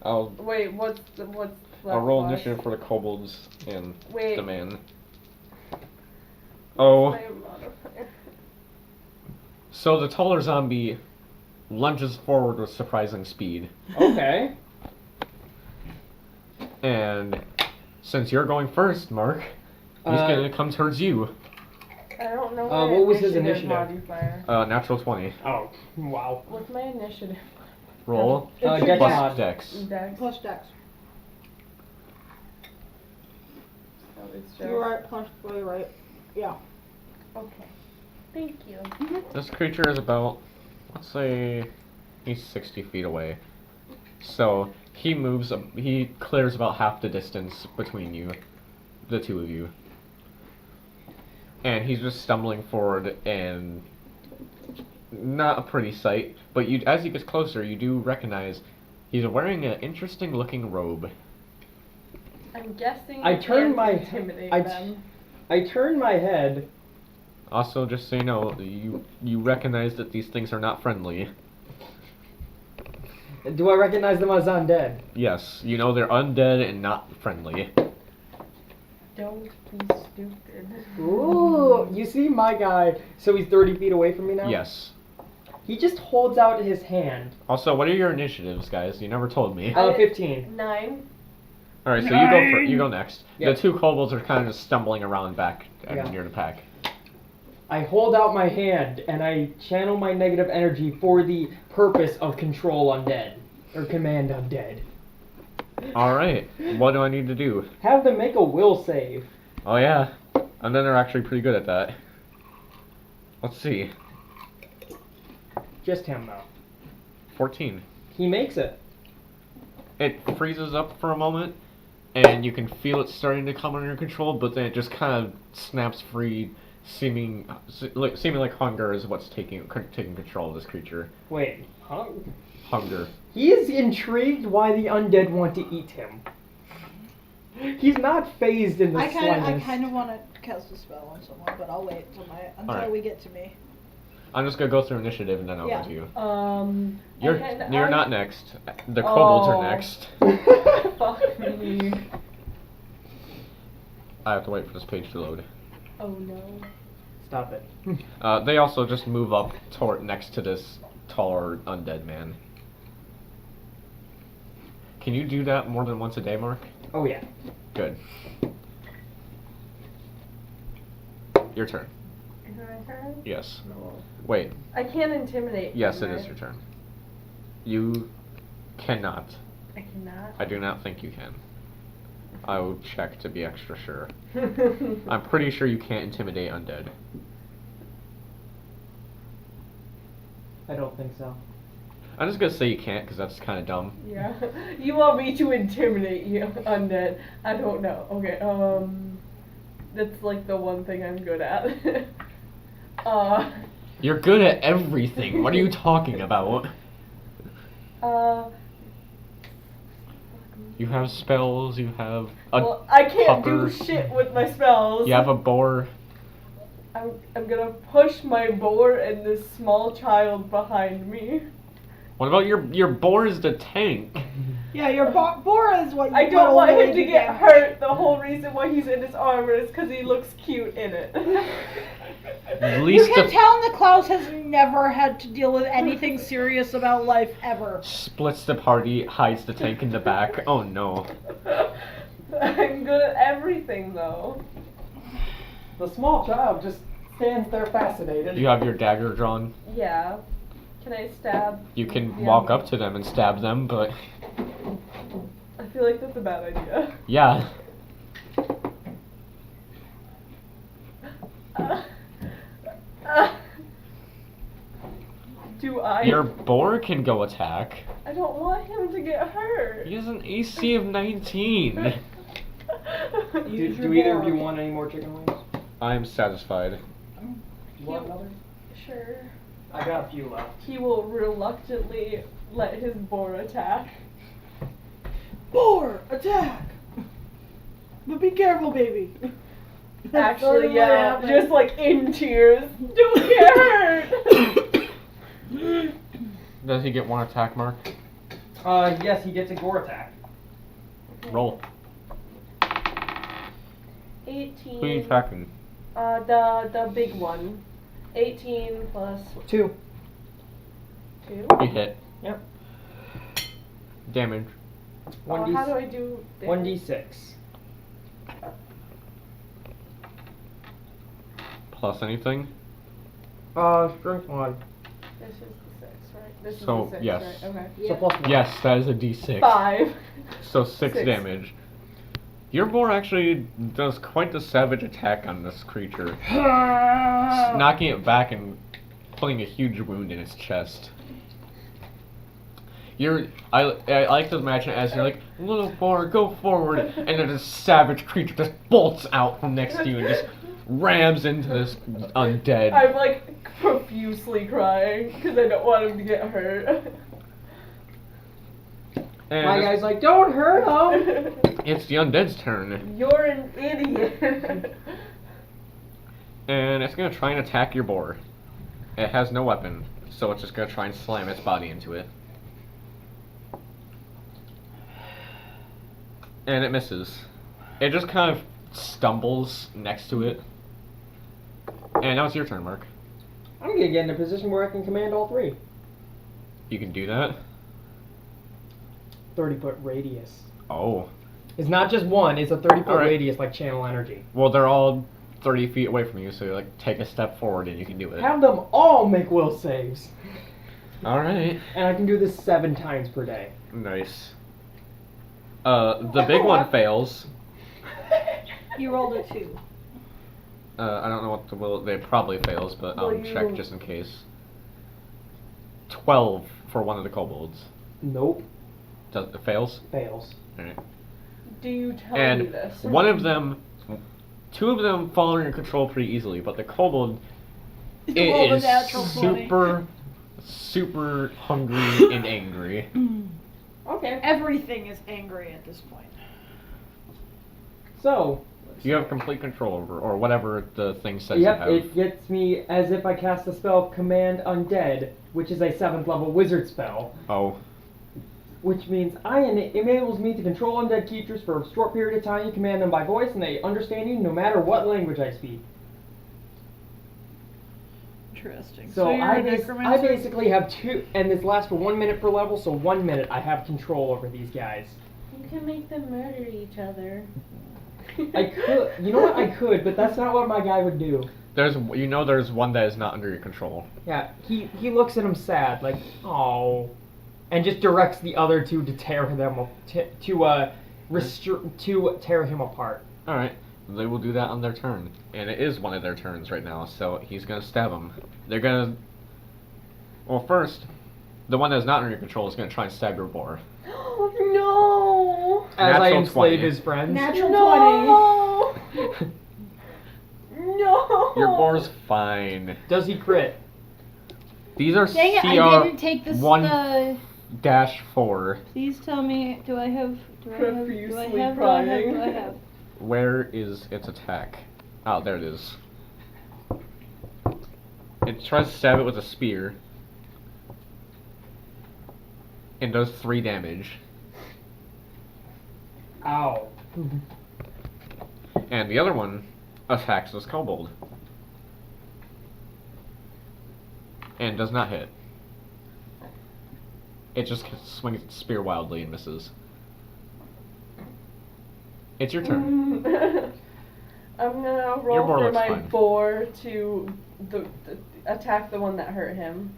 I'll Wait, what's I'll roll plus? initiative for the kobolds and Wait. the man. Oh, My modifier. so the taller zombie lunges forward with surprising speed. Okay. And since you're going first, Mark, he's gonna come towards you. I don't know what was his initiative? modifier. Natural 20. Oh, wow. What's my initiative? Roll. It's Dex Plus mod. Dex. Dex. Plus Dex. So it's just... You're right, plus, you're right. Yeah. Okay. Thank you. This creature is about, let's say, he's 60 feet away. So he moves, he clears about half the distance between you, the two of you. And he's just stumbling forward, and not a pretty sight, but you, as he gets closer, you do recognize he's wearing an interesting looking robe. I'm guessing I you turn can't my- intimidate I- them. I turn my head. Also, just so you know, you recognize that these things are not friendly. Do I recognize them as undead? Yes, you know they're undead and not friendly. Don't be stupid. Ooh, you see my guy, so he's 30 feet away from me now? Yes. He just holds out his hand. Also, what are your initiatives, guys? You never told me. 15. 9. All right, so you go next. Yep. The two kobolds are kind of just stumbling around back near the pack. I hold out my hand and I channel my negative energy for the purpose of control undead. Or command undead. All right, what do I need to do? Have them make a will save. Oh yeah, and then they're actually pretty good at that. Let's see, Just him though. 14. He makes it. It freezes up for a moment, and you can feel it starting to come under control, but then it just kind of snaps free, seeming like hunger is what's taking control of this creature. Wait, huh? Hunger. He is intrigued why the undead want to eat him. He's not phased in the I slightest. kind of want to cast a spell on someone, but I'll wait until Alright. we get to me. I'm just gonna go through initiative and then I'll Yeah. go to you. And You're I- not next. The kobolds Oh. are next. Fuck me. I have to wait for this page to load. Oh no. Stop it. They also just move up next to this taller undead man. Can you do that more than once a day, Mark? Oh yeah. Good. Your turn. Is it my turn? Yes. No. Wait. I can't intimidate. Yes, them, it is your turn. You cannot. I cannot. I do not think you can. I will check to be extra sure. I'm pretty sure you can't intimidate undead. I don't think so. I'm just gonna say you can't, because that's kind of dumb. Yeah. You want me to intimidate you, undead? I don't know. Okay. That's like the one thing I'm good at. You're good at everything. What are you talking about? You have spells. You have a Well, I can't do pupper. shit with my spells. You have a boar. I'm gonna push my boar and this small child behind me. What about your boar is the tank? Yeah, your boar is what you I don't will want really him to be get damaged. hurt. The whole reason why he's in his armor is because he looks cute in it. At You least can the tell Niklaus has never had to deal with anything serious about life ever. splits the party, hides the tank in the back. Oh no. I'm good at everything though. The small child just stands there fascinated. You have your dagger drawn. Yeah. Can I stab? You can the walk other- up to them and stab them, but I feel like that's a bad idea. yeah. Do I? Your boar can go attack. I don't want him to get hurt. He has an AC of 19. Do either of you want any more chicken wings? I am satisfied. You want another? Sure. I got a few left. He will reluctantly let his boar attack. Boar, attack! But be careful, baby. That's sort Actually, of what yeah, happened. just like in tears. Don't get hurt. Does he get one attack mark? Yes, he gets a gore attack. Roll. 18. Who are you attacking? The big one. 18 plus 2. 2. You hit. Yep. Damage. How do I do damage? 1d6. Plus anything? Strength 1. This is the 6, right? This So, is the 6, yes. right? Okay. So plus 1. Yes, that is a d6. 5. So 6 6. damage. Your boar actually does quite the savage attack on this creature, knocking it back and putting a huge wound in its chest. I like to imagine it as you're like, little boar, go forward, and then this savage creature just bolts out from next to you and just rams into this undead. I'm like profusely crying because I don't want him to get hurt. And My guy's like, don't hurt him! it's the undead's turn, You're an idiot. and it's gonna try and attack your boar. It has no weapon, so it's just gonna try and slam its body into it. And it misses. It just kind of stumbles next to it. And now it's your turn, Mark. I'm gonna get in a position where I can command all 3. You can do that. 30-foot radius. Oh. It's not just one, it's a 30-foot Alright. radius like channel energy. Well, they're all 30 feet away from you, so you like take a step forward and you can do it. Have them all make will saves. Alright. And I can do this 7 times per day. Nice. The big one fails. You rolled a 2. I don't know what the will. They probably fails, but Well, check you- just in case. 12 for one of the kobolds. Nope. Does it fails? Fails. Alright. Do you tell me And this? one of them, 2 of them fall under your control pretty easily, but the kobold it Roll the is natural 20. super hungry and angry. Okay. Everything is angry at this point. So, You have complete control over, or whatever the thing says yep, you have. it gets me as if I cast the spell Command Undead, which is a 7th level wizard spell. Oh. Which means it enables me to control undead creatures for a short period of time. You command them by voice, and they understand you no matter what language I speak. Interesting. So you're I a necromancer? basically have 2, and this lasts for 1 minute per level, so 1 minute I have control over these guys. You can make them murder each other. I could, you know what, I could, but that's not what my guy would do. There's one that is not under your control. Yeah, he looks at him sad, like, oh, and just directs the other 2 to tear them, to tear him apart. Alright, they will do that on their turn. And it is one of their turns right now, so he's gonna stab him. They're gonna... Well, first, The one that's not under your control is going to try and stab your boar. No! As I Natural enslave 20. his friends. Natural No! No! Your boar's fine. Does he crit? These are Dang it, CR I didn't take this. 1-4. Please tell me, do I have? Profusely crying. Do I have? Where is its attack? Oh, there it is. It tries to stab it with a spear. And does 3 damage. Ow. And the other one attacks this kobold. And does not hit. It just swings its spear wildly and misses. It's your turn. I'm gonna Your roll boar for looks my fine. boar to attack the one that hurt him.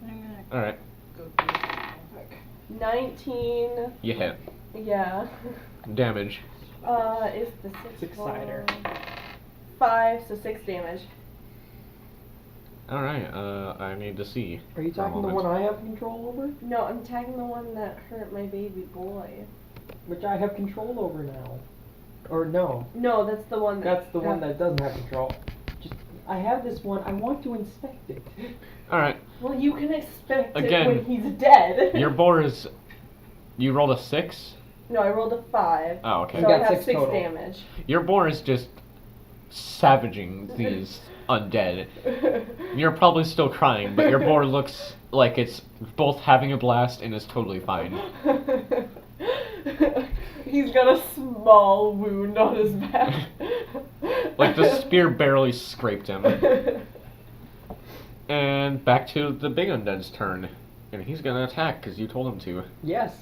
Alright, Go through this real quick. 19. you hit. Yeah. Damage. Is the Six-sider. 5, so 6 damage. Alright, I need to see. Are you for a talking the moment. one I have control over? No, I'm attacking the one that hurt my baby boy. Which I have control over now. Or no. No, that's the one. That's the one that doesn't have control. Just, I have this one. I want to inspect it. Alright, Well, you can expect Again, it when he's dead. your boar is... You rolled a 6? No, I rolled a 5. Oh, okay. So You I got have 6 6 total. damage. Your boar is just savaging these undead. You're probably still crying, but your boar looks like it's both having a blast and is totally fine. He's got a small wound on his back. Like the spear barely scraped him. And back to the big undead's turn. And he's gonna attack because you told him to. Yes.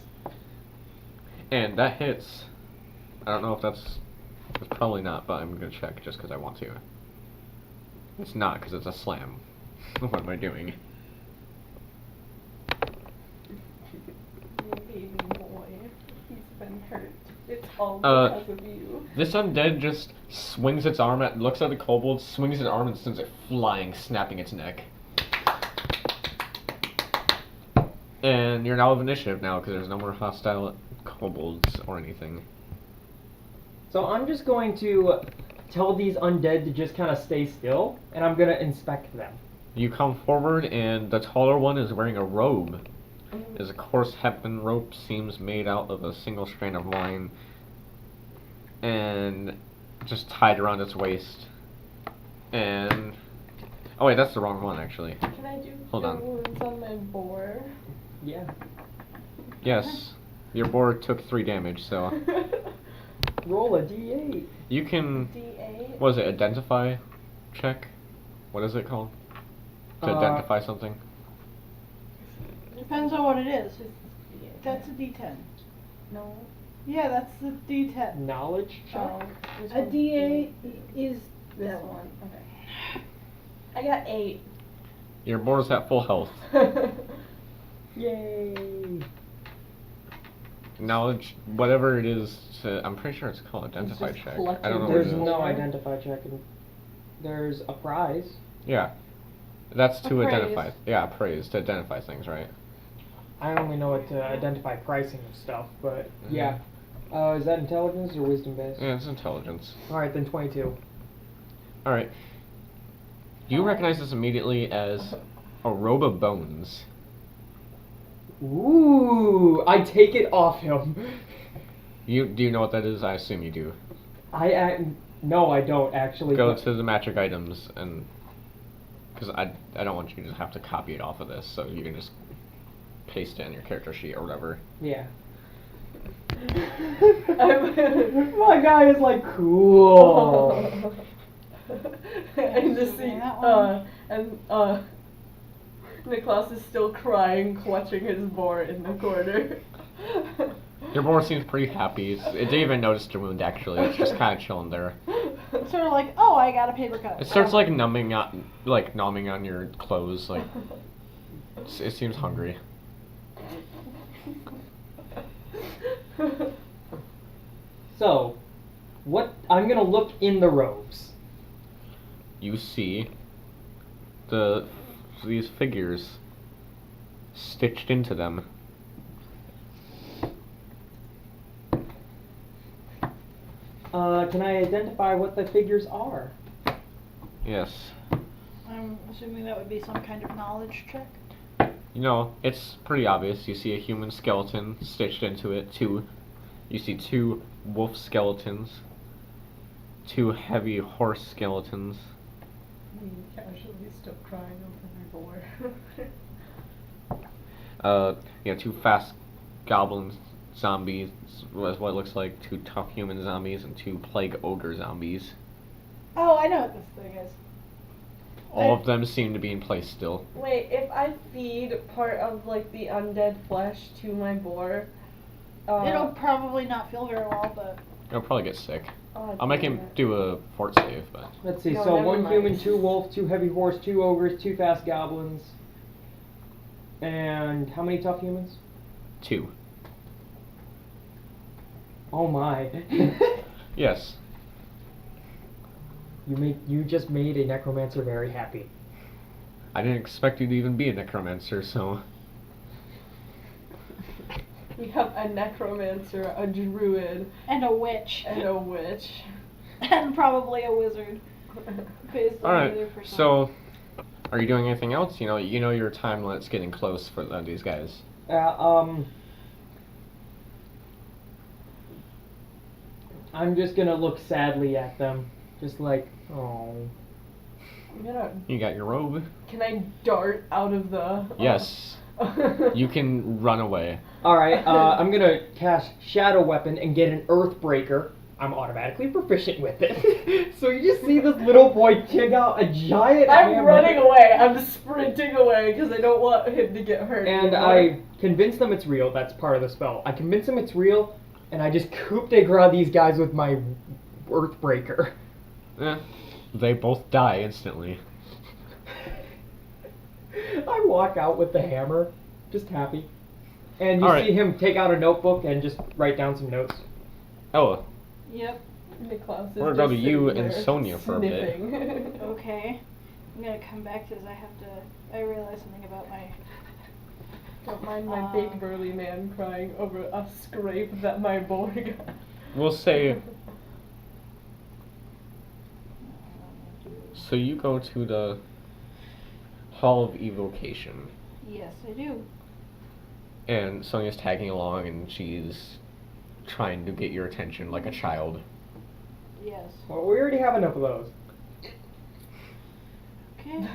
And that hits. I don't know if it's probably not, but I'm gonna check just because I want to. It's not because it's a slam. What am I doing? Baby boy, he's been hurt. It's all Uh, because of you. This undead just swings its arm at, looks at the kobold, swings its arm and sends it flying, snapping its neck. And you're now of initiative now because there's no more hostile kobolds or anything. So I'm just going to tell these undead to just kind of stay still, and I'm going to inspect them. You come forward and the taller one is wearing a robe. Is a coarse hempen rope, seems made out of a single strand of line, and just tied around its waist. And oh wait, that's the wrong one actually. Can I do Hold cure on. wounds on my boar? Yeah. Yes, your boar took 3 damage, so Roll a d8. you can. D8? What is it? Identify check. What is it called? To identify something. Depends on what it is. That's a D10. No. Yeah, that's the D10. Knowledge check. Oh, which A one's D8 is This that one. one. Okay. I got 8. Your boar's at full health. Yay. Knowledge, whatever it is. I'm pretty sure it's called identify just check. collecting I don't know what There's it is. no identify check. And there's a prize. Yeah, that's to Appraise. identify. Yeah, appraise to identify things, right? I only know it to identify pricing of stuff, but Mhm. yeah. Is that intelligence or wisdom based? Yeah, it's intelligence. Alright, then 22. All right. You recognize this immediately as a robe of bones. Ooh, I take it off him. Do you know what that is? I assume you do. No, I don't actually. Go to the magic items and because I don't want you to have to copy it off of this, so you can just paste it in your character sheet or whatever. Yeah. My guy is like cool. And the scene, that one. Niklaus is still crying, clutching his boar in the corner. Your boar seems pretty happy. It didn't even notice your wound actually. It's just kind of chilling there. It's sort of like, oh, I got a paper cut. It starts like gnawing on your clothes. Like it seems hungry. So, what? I'm gonna look in the robes. You see these figures stitched into them. Can I identify what the figures are? Yes. I'm assuming that would be some kind of knowledge check. You know, it's pretty obvious. You see a human skeleton stitched into it. You see 2 wolf skeletons. 2 heavy horse skeletons. We casually still crying over my boar. Yeah, 2 fast goblin zombies, was what it looks like. 2 tough human zombies and 2 plague ogre zombies. Oh, I know what this thing is. All of them seem to be in place still. Wait, if I feed part of like the undead flesh to my boar, It'll probably not feel very well, but He'll probably get sick. oh, I'll make damn him it. do a fort save, but Let's see. No, So never 1 mind. human, 2 wolf, 2 heavy horse, 2 ogres, 2 fast goblins, and how many tough humans? 2. Oh my! Yes. You just made a necromancer very happy. I didn't expect you to even be a necromancer, so We have a necromancer, a druid, and a witch, and a witch. and probably a wizard. Based on alright. their persona. So are you doing anything else? You know your time limit's getting close for these guys. I'm just gonna look sadly at them, just like, oh. I'm gonna. You got your robe. Can I dart out of the? Yes. You can run away. Alright, I'm gonna cast Shadow Weapon and get an Earthbreaker. I'm automatically proficient with it. So you just see this little boy kick out a giant I'm hammer. running away. I'm sprinting away because I don't want him to get hurt. And anymore. I convince them it's real. That's part of the spell. I convince them it's real, and I just coup de grace these guys with my Earthbreaker. They both die instantly. I walk out with the hammer, just happy. And you All right. see him take out a notebook and just write down some notes. Ella, Yep. Niklaus is We're gonna go just to you sitting and there Sonia for a bit. sniffing. Okay. I'm gonna come back to this. I realized something about my. Don't mind my big burly man crying over a scrape that my boy got. we'll say. So you go to the Hall of Evocation, Yes, I do. and Sonia's tagging along, and she's trying to get your attention like a child. Yes. Well, we already have enough of those. Okay.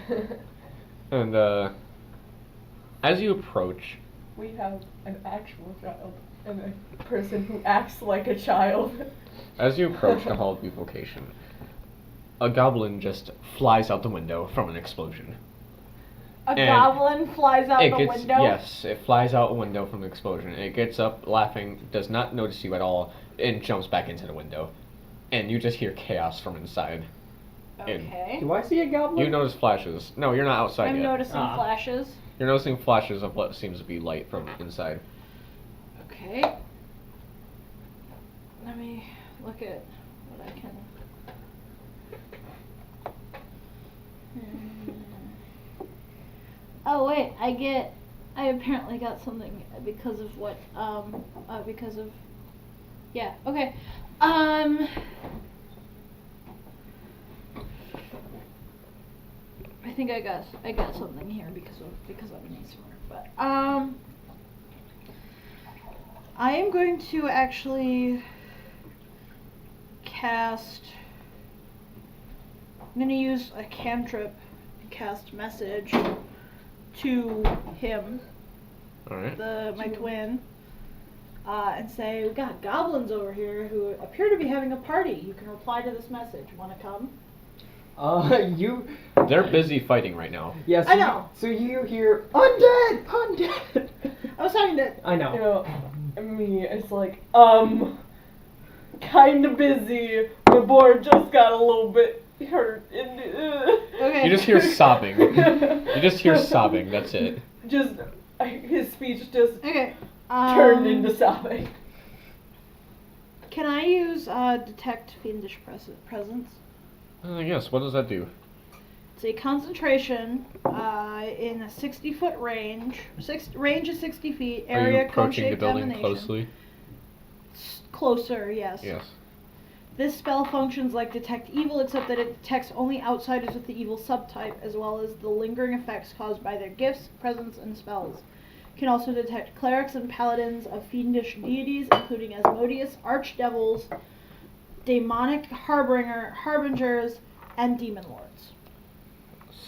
And as you approach, We have an actual child and a person who acts like a child. As you approach the Hall of Evocation, a goblin just flies out the window from an explosion. A And goblin flies out the window. Yes, it flies out a window from the explosion. It gets up laughing, does not notice you at all, and jumps back into the window. And you just hear chaos from inside. Okay. Do I see a goblin? You notice flashes. No, you're not outside I'm yet. noticing Ah. flashes. You're noticing flashes of what seems to be light from inside. Okay. Let me look at what I can. Oh wait, I apparently got something because of what because of yeah, okay. I think I got something here because I'm an ASMR, but I am going to actually cast. I'm going to use a cantrip and cast message to him, Alright. my twin, and say, "We got goblins over here who appear to be having a party. You can reply to this message. Want to come?" They're busy fighting right now. Yes. I know. So you hear undead, undead. I was talking to. I know. You know, me, it's like, kinda busy. My board just got a little bit hurt. Okay. You just hear sobbing. You just hear sobbing, that's it. Just, his speech just Okay. turned into sobbing. Can I use detect fiendish presence? Yes, what does that do? It's a concentration in a 60-foot range. Range is 60 feet. Are you Area approaching the cone-shaped building emanation. closely? Closer, yes. Yes. This spell functions like Detect Evil, except that it detects only outsiders with the evil subtype, as well as the lingering effects caused by their gifts, presence, and spells. It can also detect clerics and paladins of fiendish deities, including Asmodeus, archdevils, demonic harbingers, and demon lords.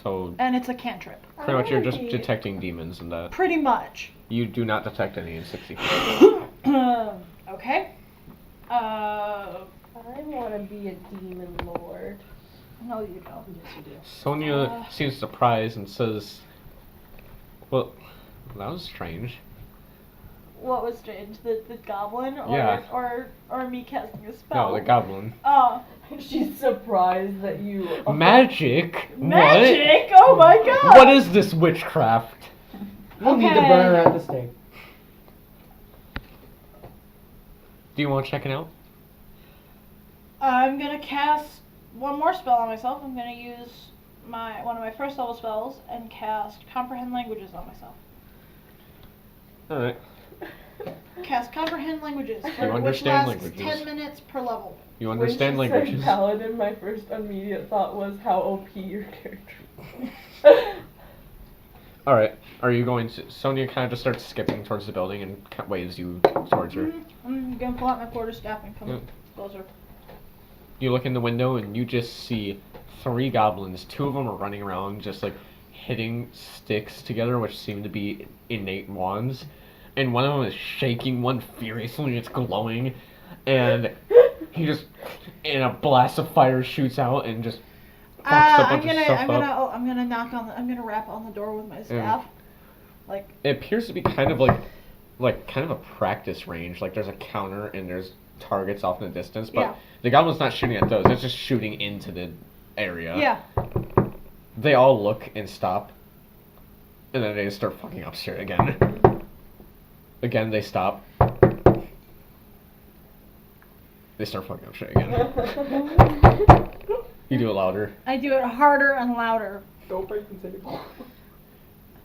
So And it's a cantrip. pretty much you're just detecting demons and that. Pretty much. You do not detect any in 60 feet. Okay. I want to be a demon lord. No, you don't. Yes, you do. Sonia seems surprised and says, well, that was strange. What was strange? The goblin? Or, Yeah. or me casting a spell? No, the goblin. Oh. She's surprised that you. Magic? Magic? Oh my god! What? What is this witchcraft? We'll need to Okay. burn her at the stake. Do you want to check it out? I'm gonna cast one more spell on myself. I'm gonna use one of my first level spells and cast Comprehend Languages on myself. Alright. Cast Comprehend Languages, You which understand lasts languages. 10 minutes per level. You understand when she languages. Said paladin, my first immediate thought was how OP your character. Alright. Are you going to... Sonia kind of just starts skipping towards the building and waves you towards her. I'm gonna pull out my quarterstaff and come Yep. closer. You look in the window and you just see 3 goblins. 2 of them are running around just like hitting sticks together, which seem to be innate wands. And one of them is shaking one furiously, it's glowing. And he just, and a blast of fire shoots out and just fucks a bunch of stuff up. I'm gonna rap on the door with my staff. Like, It appears to be kind of like kind of a practice range. Like there's a counter and there's targets off in the distance, but Yeah. the goblin's not shooting at those, it's just shooting into the area. yeah. They all look and stop, and then they just start fucking up shit again. Again, they stop. They start fucking up shit again. You do it louder. I do it harder and louder. Don't break the table.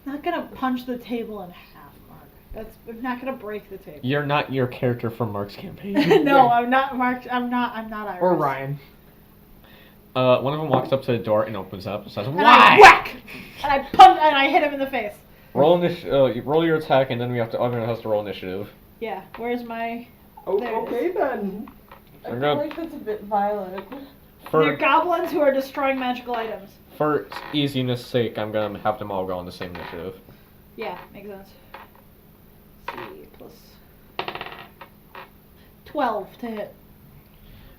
I'm not gonna punch the table in half, Mark. I'm not gonna break the table. You're not your character from Mark's campaign. No, I'm not Mark. I'm not Iris. Or Ryan. One of them walks up to the door and opens up and says, And I "Why?" whack! And I punch and I hit him in the face. Roll roll your attack, and then everyone has to roll initiative. Yeah. Where's my? Oh, There it okay then. I I'm feel gonna- like that's a bit violent. They're goblins who are destroying magical items. For easiness' sake, I'm gonna have them all go on the same initiative. Yeah, makes sense. C plus 12 to hit.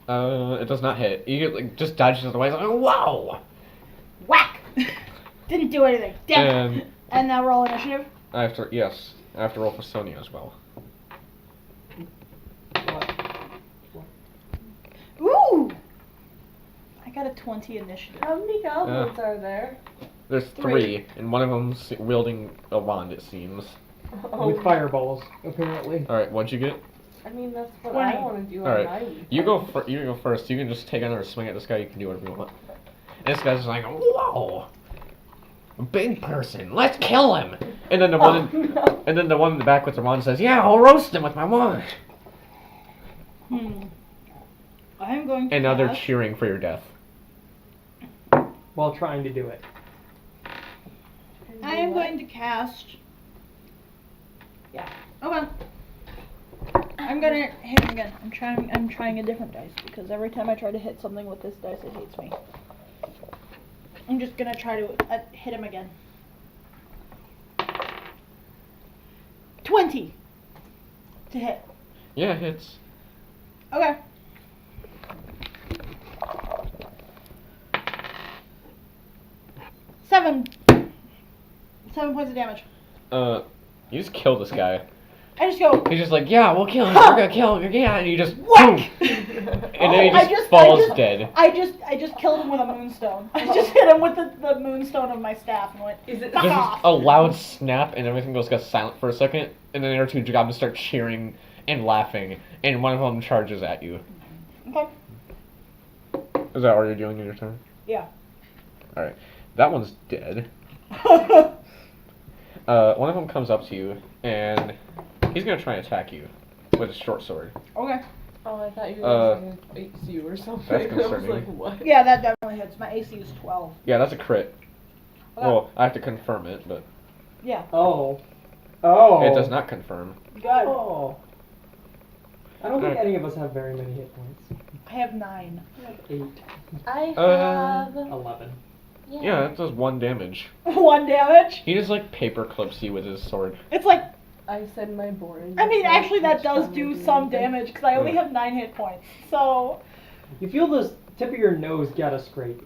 It does not hit. You like, just dodges out of the way. It's like, wow! Whack! Didn't do anything. Damn it. And And now roll initiative. I have to roll for Sonia as well. Ooh! I got a 20 initiative. How many goblins are there? There's 3, and one of them's wielding a wand, it seems. With fireballs, apparently. Alright, what'd you get? I mean, that's what 20. I want to do on Alright, my weekend. you go first. You can just take another swing at this guy. You can do whatever you want. And this guy's just like, whoa! A big person. Let's kill him! And then the one, no. and then the one in the back with the wand says, "Yeah, I'll roast him with my wand." I am going to And now they're cast- cheering for your death. While trying to do it. I am going to cast. Yeah. Hold on. I'm gonna hit him again. I'm trying a different dice because every time I try to hit something with this dice, it hates me. I'm just gonna try to hit him again. 20 to hit. Yeah, it hits. Okay. Seven points of damage. You just kill this guy. I just go. He's just like, "Yeah, we'll kill him. We're gonna kill him. Yeah," and you just Whack! and then he I just falls I dead. I just killed him with a moonstone. I just hit him with the moonstone of my staff and went, Is it? fuck There's off. a loud snap, and everything goes silent for a second, and then the other 2 goblins start cheering and laughing, and one of them charges at you. Okay. Is that all you're doing in your turn? Yeah. Alright. That one's dead. One of them comes up to you, and he's gonna try and attack you with a short sword. Okay. Oh, I thought you were going to face you or something. That's I was concerning. like, what? Yeah, that definitely hits. My AC is 12. Yeah, that's a crit. Okay. Well, I have to confirm it, but Yeah. Oh. Oh. it does not confirm. Good. Oh. I don't think Alright. any of us have very many hit points. I have 9. I have 8. I have... 11. Yeah, that does 1 damage. 1 damage. He just like paper clips you with his sword. It's like, I said my board. I mean, actually that does do some damage because I only have 9 hit points. So, You feel the tip of your nose get a scrape.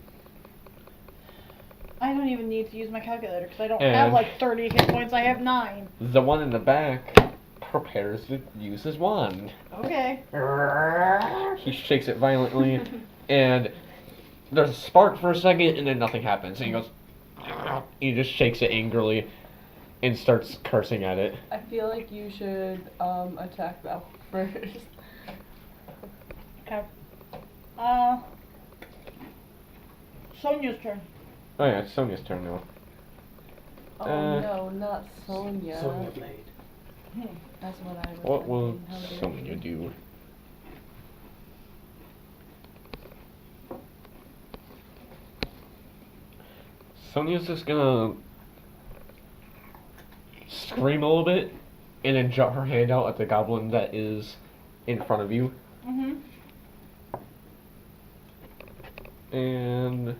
I don't even need to use my calculator because I don't And- have like 30 hit points. I have 9. The one in the back prepares to use his wand. Okay. He shakes it violently, and there's a spark for a second, and then nothing happens. And he goes, he just shakes it angrily, and starts cursing at it. I feel like you should attack that one first. Okay. Sonia's turn. Oh yeah, it's Sonia's turn now. Oh no, not Sonia. Sonya Blade. That's what I was What will thinking. How dare Sonia you. do? Sonia's just gonna scream a little bit, and then jut her hand out at the goblin that is in front of you, Mm-hmm. and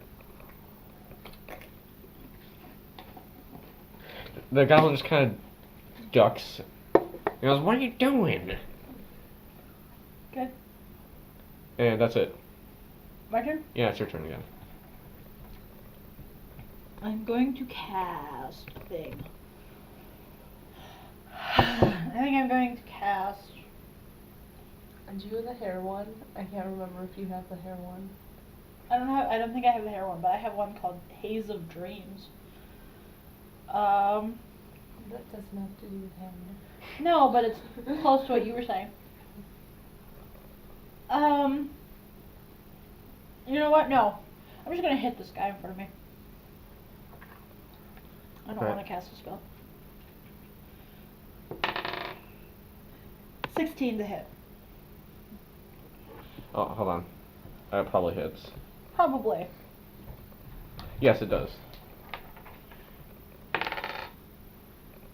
the goblin just kind of ducks. He goes, "What are you doing?" Okay. And that's it. My turn? Yeah, it's your turn again. I'm going to cast a thing. I think I'm going to cast. And you the hair one? I can't remember if you have the hair one. I don't think I have the hair one, but I have one called Haze of Dreams. That doesn't have to do with hair. No, but it's close to what you were saying. You know what? No. I'm just gonna hit this guy in front of me. I don't Okay. want to cast a spell. 16 to hit. Oh, hold on. That probably hits. Probably. Yes, it does.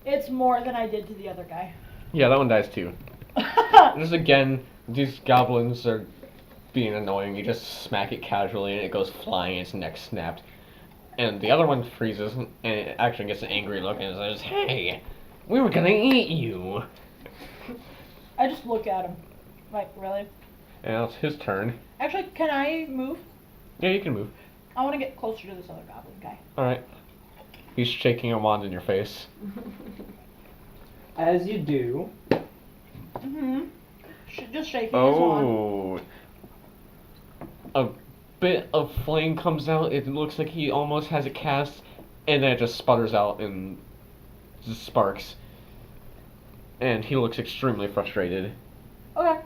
It's more than I did to the other guy. Yeah, that one dies too. Just again, these goblins are being annoying. You just smack it casually and it goes flying, its neck snapped. And the other one freezes and it actually gets an angry look and says, "Hey, we were gonna eat you." I just look at him. Like, really? And now it's his turn. Actually, can I move? Yeah, you can move. I want to get closer to this other goblin guy. Alright. He's shaking a wand in your face. As you do, Mm-hmm. Just shaking his wand. Oh. A bit of flame comes out. It looks like he almost has it cast, and then it just sputters out and just sparks. And he looks extremely frustrated. Okay.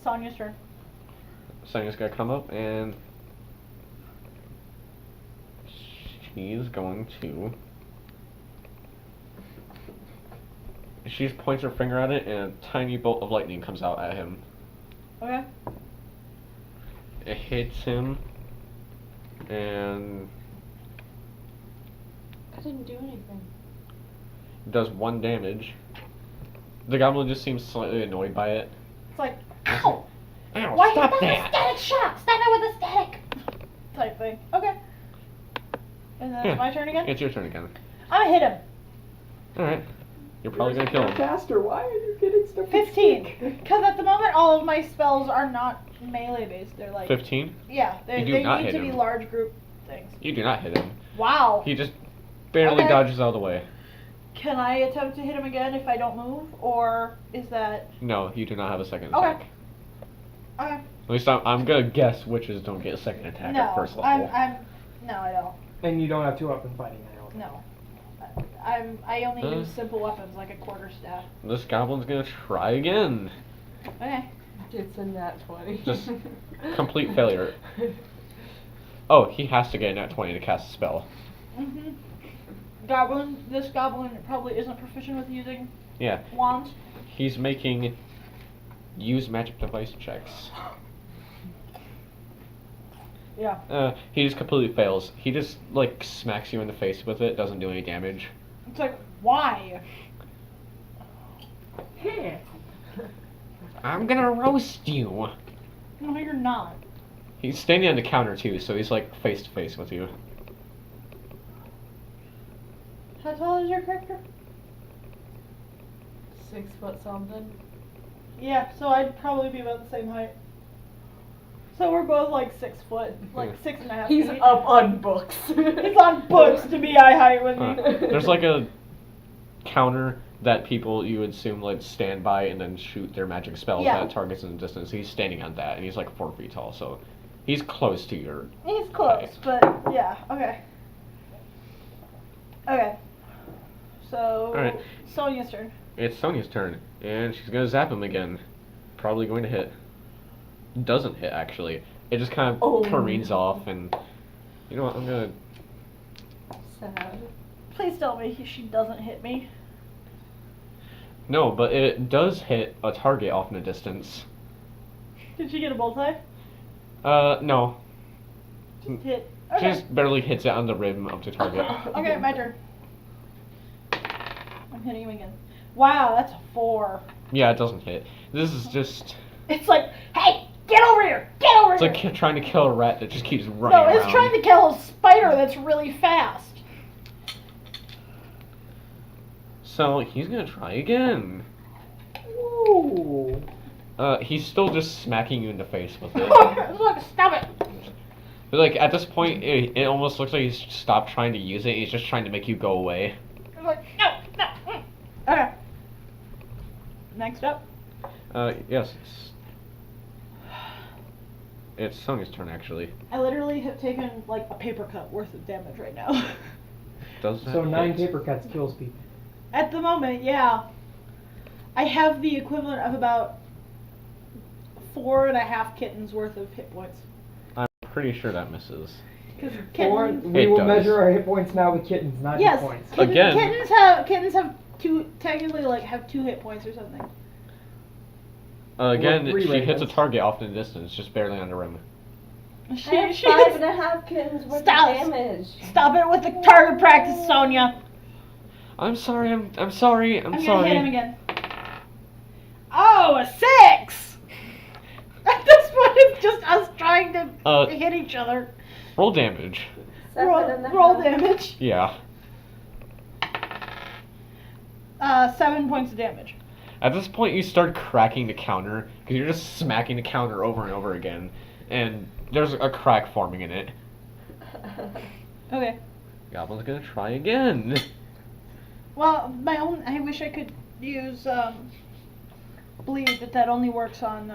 Sonia's turn. Sonia's gonna come up and she's going to. She just points her finger at it, and a tiny bolt of lightning comes out at him. Okay. It hits him, and I didn't do anything. does 1 damage. The goblin just seems slightly annoyed by it. It's like, ow! Ow, Why stop hit them that! with static shock? Stop it with a static! Type thing. Okay. And then Yeah. it's my turn again? It's your turn again. I'm gonna hit him. Alright. You're probably gonna kill him. Caster, why are you getting stuff? 15. Because at the moment, all of my spells are not melee based. They're like, 15? yeah, You do they not need hit to be him. large group things. You do not hit him. Wow. He just barely Okay. dodges out of the way. Can I attempt to hit him again if I don't move? Or is that. No, you do not have a second Okay. attack. Okay. At least I'm gonna guess witches don't get a second attack No. at first level. No, I don't. And you don't have 2-weapon fighting now. No. I only Huh? use simple weapons like a quarterstaff. This goblin's gonna try again. Okay. It's a nat 20. Just complete failure. Oh, he has to get a nat 20 to cast a spell. Mhm. This goblin probably isn't proficient with using Yeah. wands. He's making use magic device checks. Yeah. He just completely fails. He just, like, smacks you in the face with it, doesn't do any damage. It's like, why? I'm gonna roast you. No, you're not. He's standing on the counter, too, so he's, like, face to face with you. How tall is your character? 6 foot something. Yeah, so I'd probably be about the same height. So we're both like 6 foot, like 6.5 He's feet. up on books. He's on books to be eye height with me. There's, like, a counter that people, you would assume, like, stand by and then shoot their magic spells Yeah. at targets in the distance. He's standing on that, and he's, like, 4 feet tall, so he's close to your... He's close, but yeah, okay. Okay. So, Alright. Sonia's turn. It's Sonia's turn, and she's gonna zap him again. Probably going to hit. Doesn't hit, actually. It just kind of careens off, and you know what? I'm gonna. Sad. Please tell me she doesn't hit me. No, but it does hit a target off in a distance. Did she get a bullseye? No. Just hit. She Okay. just barely hits it on the rim of the target. Okay, my turn. I'm hitting him again. Wow, that's a 4. Yeah, it doesn't hit. This is just. It's like, hey, get over here! Get over It's here! like trying to kill a rat that just keeps running No, around. it's trying to kill a spider that's really fast. So he's gonna try again. Ooh. He's still just smacking you in the face with it. Look, stop it! But like at this point, it almost looks like he's stopped trying to use it. He's just trying to make you go away. I'm like, no, no. Okay. Next up. Yes. It's Sonia's turn actually. I literally have taken like a paper cut worth of damage right now. Does that So 9 hit? paper cuts kills people. At the moment, yeah. I have the equivalent of about 4.5 kittens worth of hit points. I'm pretty sure that misses. Because Or kittens. we It will does. measure our hit points now with kittens, not Yes, hit points. Again. kittens have two, technically like have 2 hit points or something. Again, Or 3 she hits a ravens. target off in the distance, just barely on the rim. I have She 5.5 kittens worth Stop. of damage. Stop it with the target practice, Sonia. I'm sorry. I'm sorry. I'm I'm sorry. gonna hit him again. Oh, a 6! At this point, it's just us trying to hit each other. Roll damage. 7.5. Roll damage. Yeah. 7 points of damage. At this point, you start cracking the counter because you're just smacking the counter over and over again, and there's a crack forming in it. Okay. Goblin's gonna try again. Well, I wish I could use bleed, but that only works on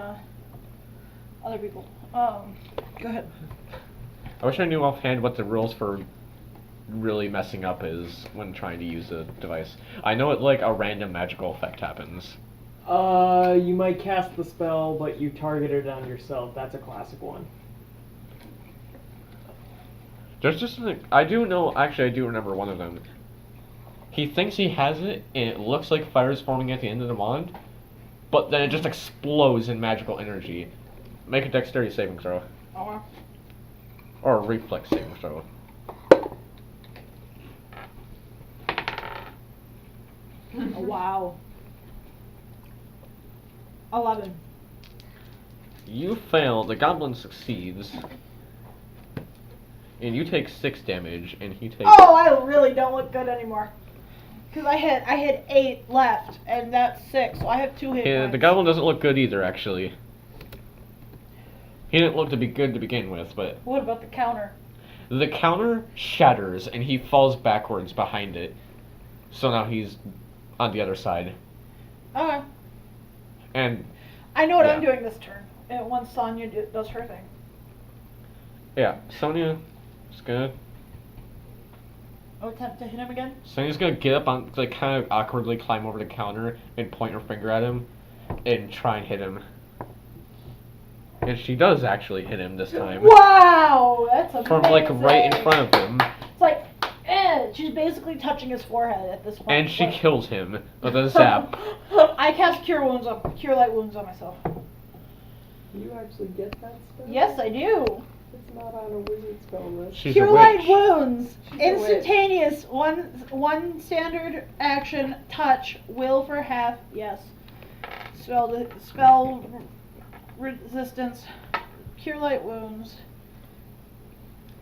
other people. Go ahead. I wish I knew offhand what the rules for really messing up is when trying to use a device. I know it like a random magical effect happens. You might cast the spell, but you target it on yourself. That's a classic one. There's just I do know. Actually, I do remember one of them. He thinks he has it, and it looks like fire is forming at the end of the wand, but then it just explodes in magical energy. Make a dexterity saving throw. Okay. Or a reflex saving throw. Oh, wow. 11. You fail, the goblin succeeds. And you take 6 damage, and he takes... Oh, I really don't look good anymore. Because I had 8 left, and that's 6, so I have 2 hit Yeah, points. the goblin doesn't look good either, actually. He didn't look to be good to begin with, but... What about the counter? The counter shatters, and he falls backwards behind it. So now he's on the other side. Okay. And, I know what Yeah. I'm doing this turn. And once Sonya does her thing. yeah, Sonia is gonna... Oh, attempt to hit him again? Sonia's gonna get up on, like, kind of awkwardly climb over the counter and point her finger at him and try and hit him. And she does actually hit him this time. Wow, that's amazing. From like right in front of him. It's like, she's basically touching his forehead at this point. And she kills him with a zap. I cast Cure Light Wounds on myself. Do you actually get that spell? Yes, I do. It's not on a wizard spell list. She's Cure a Light witch. Wounds. She's a witch. Instantaneous. One standard action. Touch. Will for half. Yes. Spell resistance. Cure Light Wounds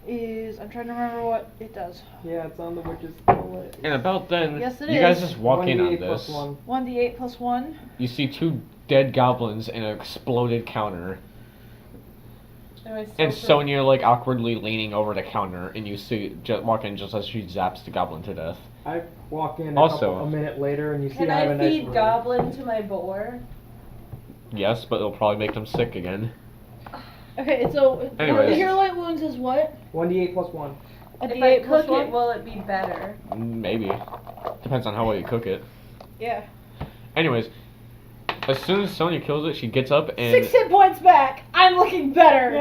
is. I'm trying to remember what it does. Yeah, it's on the witch's spell list. And about then, Yes, it you guys is. just walk in on 1d8 plus this. 1. 1d8 plus 1. You see 2 dead goblins and an exploded counter. And Sonia like awkwardly leaning over the counter, and you see walk in just as she zaps the goblin to death. I walk in Also- a minute later, and you see Can I have I a nice feed room. Goblin to my boar? Yes, but it'll probably make them sick again. Okay, so Anyways. Cure Light Wounds is what? 1d8 plus 1. A If I d8 plus cook 1? it, will it be better? Maybe. Depends on how well you cook it. Yeah. Anyways, as soon as Sonia kills it, she gets up and 6 hit points back. I'm looking better.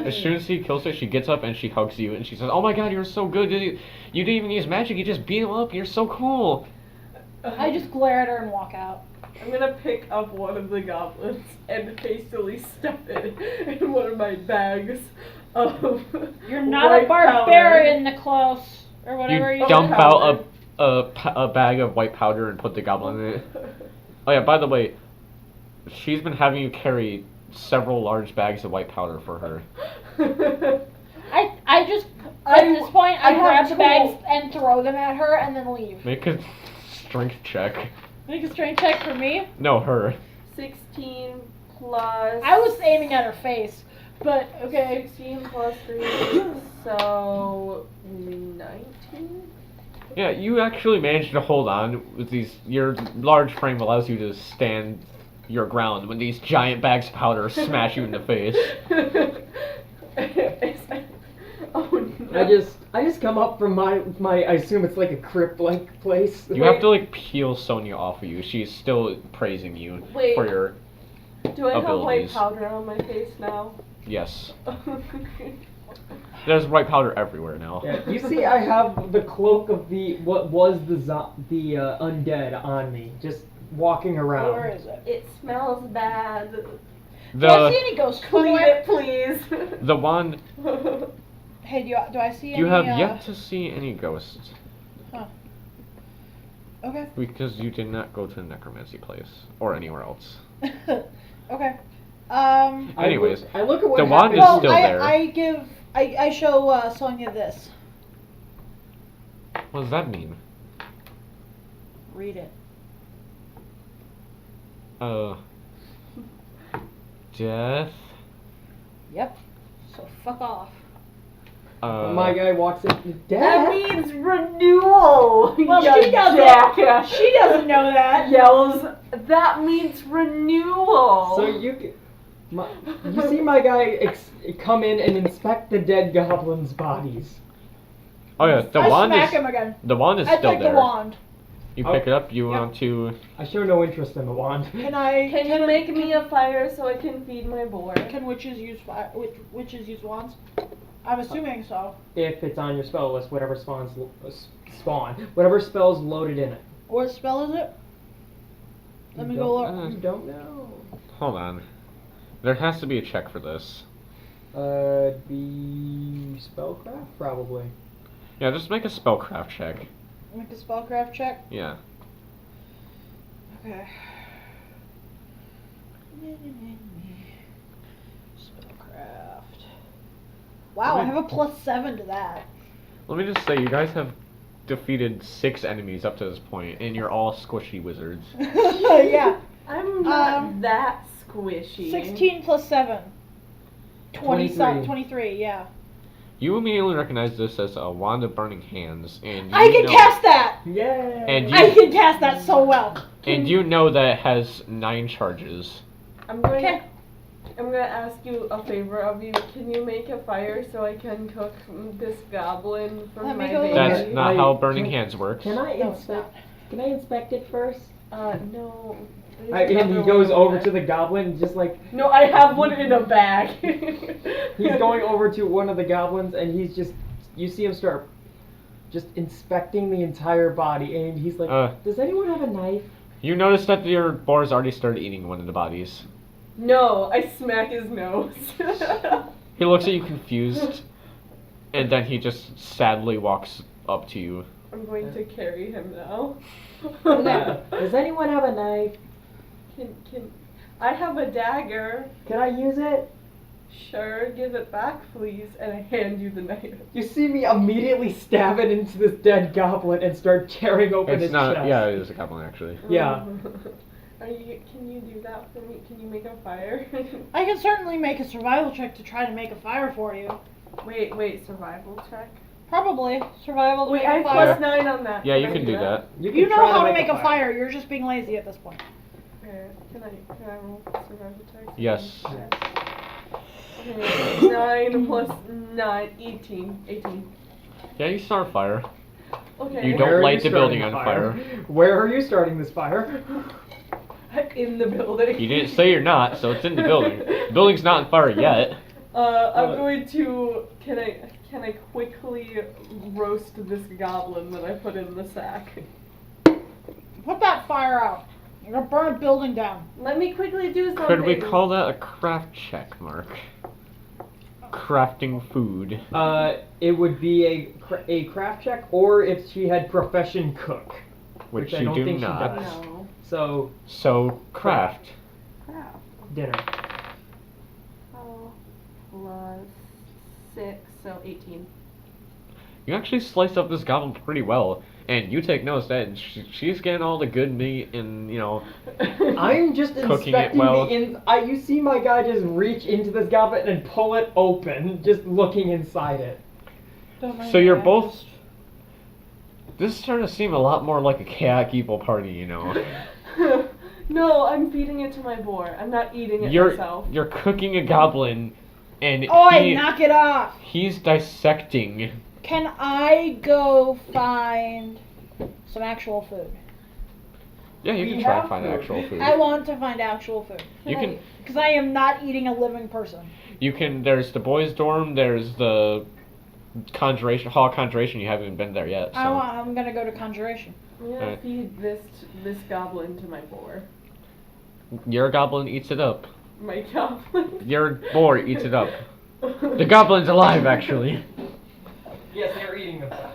as soon as he kills it, she gets up and she hugs you and she says, "Oh my God, you're so good! You didn't even use magic. You just beat him up. You're so cool." I just glare at her and walk out. I'm gonna pick up one of the goblins and hastily stuff it in one of my bags of. You're not white a barbarian, Niklaus, or whatever You you dump said. out a bag of white powder and put the goblin in it. Oh yeah, by the way, she's been having you carry several large bags of white powder for her. I just at this point I I grab have the bags tools. and throw them at her and then leave. Make a strength check. Make a strength check for me. No, her. 16 plus. I was aiming at her face, but okay. 16 plus 3, so 19? Yeah, you actually managed to hold on with these. Your large frame allows you to stand your ground when these giant bags of powder smash you in the face. Oh no. I just come up from my I assume it's like a crypt-like place. You have to like peel Sonia off of you. She's still praising you Wait. for your Do I have white abilities. powder on my face now? yes. There's white powder everywhere now. Yeah, you see, I have the cloak of what was the undead on me, just walking around. Where is it? It smells bad. Do I see The any ghosts? Clean somewhere? it, please. the wand. Hey, do I see any? You have yet to see any ghosts Okay. because you did not go to the necromancy place or anywhere else. Okay. Anyways, I look at what the wand happened. is Well, still there. I show Sonia this. What does that mean? Read it. Death. Yep. So fuck off. My guy walks in. That Dad. means renewal. Well, you she doesn't. jackass. She doesn't know that. Yells. That means renewal. So you see my guy come in and inspect the dead goblins' bodies. Oh yeah, the I wand smack is him again. the wand is I still take there. the wand. You pick it up. You Yep. want to? I show no interest in the wand. Can you make me a fire so I can feed my boar? Can witches use fire? Witches use wands? I'm assuming so. If it's on your spell list, whatever whatever spell's loaded in it. What spell is it? Let me go look. You don't know. Hold on. There has to be a check for this. The spellcraft probably. Yeah, just make a spellcraft check. Make a spellcraft check. Yeah. Okay. Spellcraft. Wow, I have a +7 to that. Let me just say, you guys have defeated 6 enemies up to this point, and you're all squishy wizards. Yeah. I'm not that squishy. 16 plus 7. 23. 23, yeah. You immediately recognize this as a wand of burning hands, and you I can know, cast that! Yay! And I can cast that so well. and you know that it has 9 charges. I'm going. Okay. I'm gonna ask you a favor of you. Can you make a fire so I can cook this goblin for Let me my go baby? That's not how I- burning can- hands works. Can I No, it's inspect? Can I inspect it first? No. And he goes over to the goblin, just like No, I have one in a bag. he's going over to one of the goblins, and he's just, you see him start just inspecting the entire body, and he's like, does anyone have a knife? You notice that your boar's already started eating one of the bodies. No, I smack his nose. He looks at you confused, and then he just sadly walks up to you. I'm going to carry him now. Does anyone have a knife? Can I have a dagger? Can I use it? Sure, give it back, please, and I hand you the knife. You see me immediately stab it into this dead goblin and start tearing open It's his not. chest. Yeah, it is a goblin actually. Yeah. Can you do that for me? Can you make a fire? I can certainly make a survival check to try to make a fire for you. Wait, survival check? Probably. Survival to Wait, make I a have fire. +9 on that. Yeah, you can do that. You know how to make a fire. You're just being lazy at this point. Okay, can I roll survival check? Yes. Okay, 9 plus 9, 18. Yeah, you start a fire. Okay. You Where don't are light you the building starting on the fire. Where are you starting this fire? In the building. You didn't say you're not, so it's in the building. The building's not on fire yet. I'm going to. Can I quickly roast this goblin that I put in the sack? Put that fire out. You're gonna burn a building down. Let me quickly do something. Could we call that a craft check, Mark? Crafting food. It would be a craft check, or if she had profession cook, Which I you don't do think not. she does. No. So Craft. Crap. dinner. Oh, plus 6, so 18. You actually slice up this goblin pretty well, and you take notice that she's getting all the good meat and, you know, I'm just Cooking it inspecting well. you see my guy just reach into this goblin and pull it open, just looking inside it. Don't mind So you're me, I both- just- this is starting to seem a lot more like a chaotic evil party, you know. No, I'm feeding it to my boar. I'm not eating it You're myself. you're cooking a goblin, and Oi, knock it off! he's dissecting. Can I go find some actual food? Yeah, you We can try have to find food. actual food. I want to find actual food. You can Because I am not eating a living person. there's the boys' dorm, there's the Hall of Conjuration. You haven't even been there yet. So I'm gonna go to Conjuration. I'm gonna Alright. feed this goblin to my boar. your goblin eats it up. My goblin. Your boar eats it up. The goblin's alive, actually. Yes, they're eating themselves.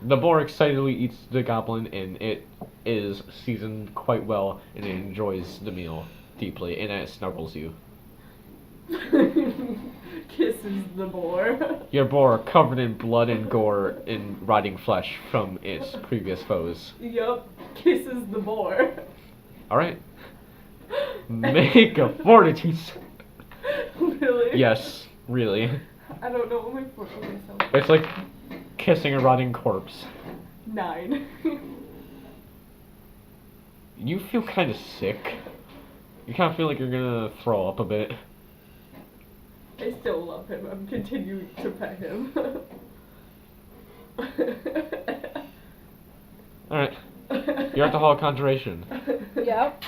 The boar excitedly eats the goblin, and it is seasoned quite well, and it enjoys the meal deeply, and it snuggles you. Kisses the boar. Your boar covered in blood and gore and rotting flesh from its previous foes. Yup, kisses the boar. Alright. Make a fortitude. Really? Yes, really. I don't know what my fortitude is. It's like kissing a rotting corpse. 9. You feel kind of sick. You kind of feel like you're gonna throw up a bit. I still love him. I'm continuing to pet him. Alright. You're at the Hall of Conjuration. Yep.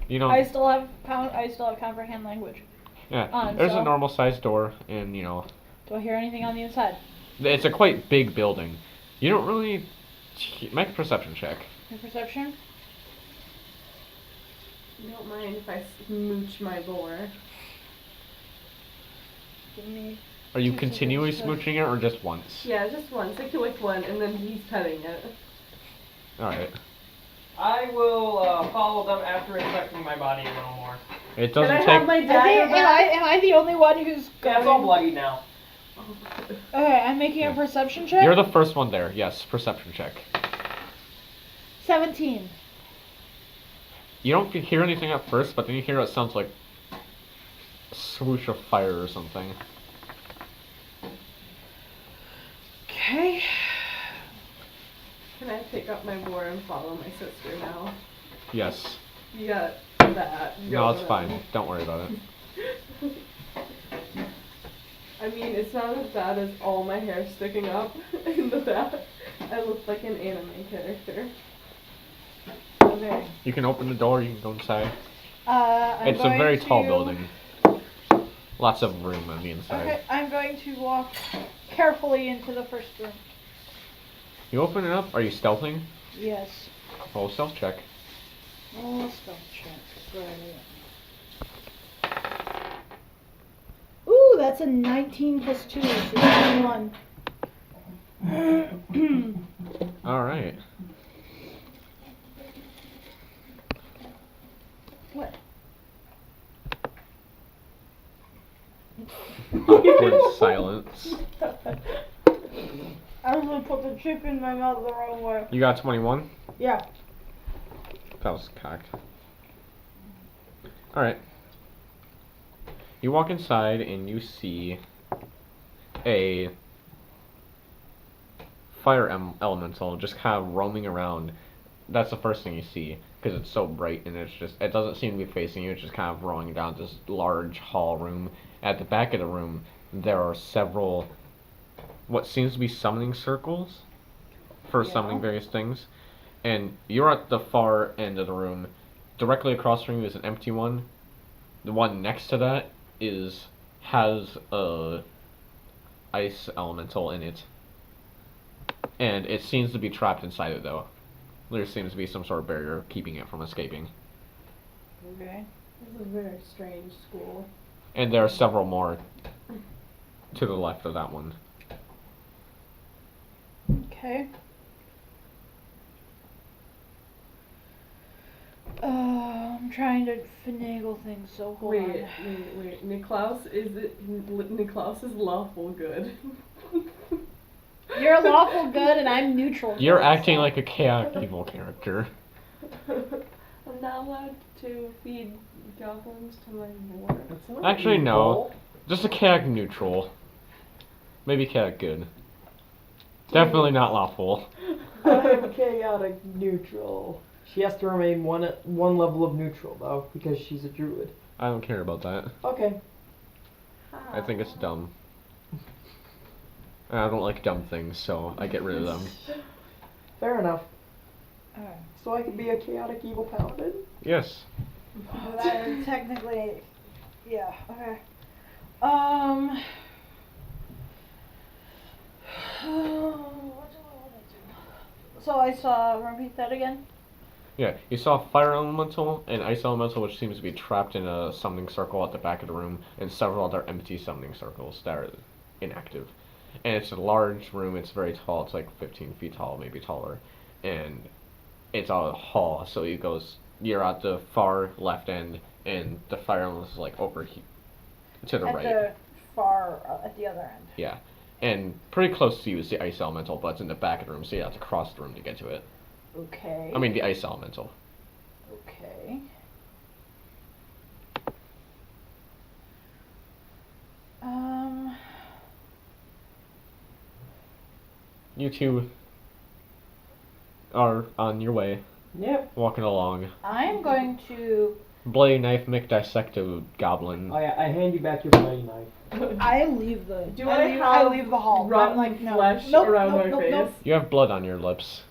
You know, I still have comprehend language. yeah, on, there's so- a normal sized door, and you know, Do I hear anything on the inside? it's a quite big building. You don't really make a perception check. Your perception? You don't mind if I smooch my boar? Give me. Are you 2 continually seconds. smooching it, or just once? Yeah, just once. I click one, and then he's petting it. Alright. I will follow them after inspecting my body a little more. It Can I doesn't have take. my Am dagger back? I the only one who's Yeah, it's all bloody now. Okay, I'm making a perception check. You're the first one there. Yes, perception check. 17. You don't hear anything at first, but then you hear what sounds like a swoosh of fire or something. Okay. Can I pick up my boar and follow my sister now? Yes. You got that. No, it's fine. Don't worry about it. I mean, it's not as bad as all my hair sticking up in the back. I look like an anime character. Okay. You can open the door. You can go inside. I'm It's a going very tall to- building. Lots of room on the inside. Okay, I'm going to walk carefully into the first room. You open it up. Are you stealthing? Yes. Roll stealth check. Oh, spell check. Right. Ooh, that's a 19 plus 2, so 21. All right. What? Awkward silence. I was gonna put the chip in my mouth the wrong way. You got 21. Yeah. That was cocked. All right. You walk inside and you see a fire elemental just kind of roaming around. That's the first thing you see because it's so bright and it doesn't seem to be facing you. It's just kind of roaming down this large hall room. At the back of the room, there are several what seems to be summoning circles for summoning various things. And you're at the far end of the room. Directly across from you is an empty one. The one next to that has a ice elemental in it. And it seems to be trapped inside it though. There seems to be some sort of barrier keeping it from escaping. Okay. This is a very strange school. And there are several more to the left of that one. Okay. I'm trying to finagle things, so hold Wait, on. wait. Niklaus Niklaus is lawful good. You're lawful good and I'm neutral. You're good, acting so- like a chaotic evil character. I'm not allowed to feed goblins to my boar. That's not Actually, no. evil. Just a chaotic neutral. Maybe chaotic good. Definitely not lawful. I'm chaotic neutral. She has to remain one level of neutral though, because she's a druid. I don't care about that. Okay. I think it's dumb. And I don't like dumb things, so I get rid of them. Fair enough. Alright. So I could be a chaotic evil paladin? Yes. Well, that is technically, yeah, okay. What do I want to do? So I saw, repeat that again? Yeah, you saw fire elemental and ice elemental, which seems to be trapped in a summoning circle at the back of the room, and several other empty summoning circles that are inactive. And it's a large room. It's very tall. It's like 15 feet tall, maybe taller, and it's a hall. So you're at the far left end, and the fire elemental is like over here to the At right. the far, at the other end. Yeah, and pretty close to you is the ice elemental, but it's in the back of the room, so you have to cross the room to get to it. Okay. I mean, the ice elemental. Okay. You two are on your way, Yep. walking along. I'm going to. Bloody knife dissecto goblin. I hand you back your bloody knife. I leave the. Do I leave, have leave the hall. rotten I'm like, no. flesh Nope, around nope, my nope, face? nope. You have blood on your lips.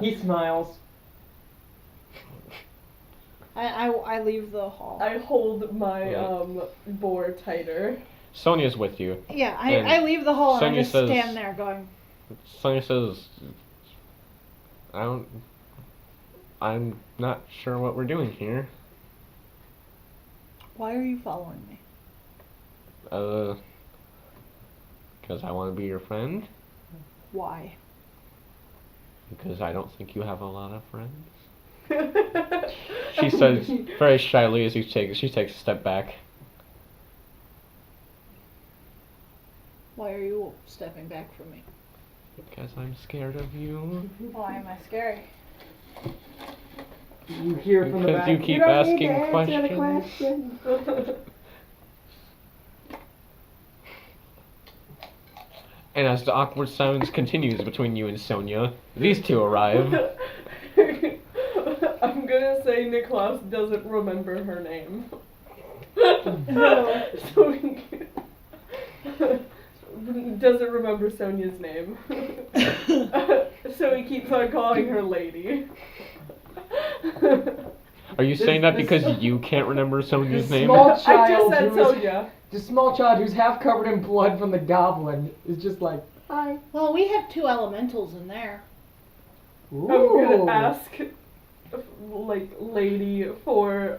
He smiles. I leave the hall. I hold my Yeah. boar tighter. Sonia's with you. Yeah, And I leave the hall and I Sonia just says- stand there going, Sonia says, I'm not sure what we're doing here. why are you following me? Because I want to be your friend. Why? Because I don't think you have a lot of friends. She says very shyly as she takes a step back. Why are you stepping back from me? Because I'm scared of you. Why am I scary? You hear from the Because back. you keep don't need asking to answer the questions." question. And as the awkward silence continues between you and Sonia, these two arrive. I'm gonna say Niklaus doesn't remember her name. No. So we can- doesn't remember Sonia's name. So he keeps on calling her lady. Are you saying that because you can't remember Sonia's This name? small I just child said who is Sonia. the small child who's half covered in blood from the goblin is just like, hi. Well, we have 2 elementals in there. Ooh. I'm gonna ask, like, lady for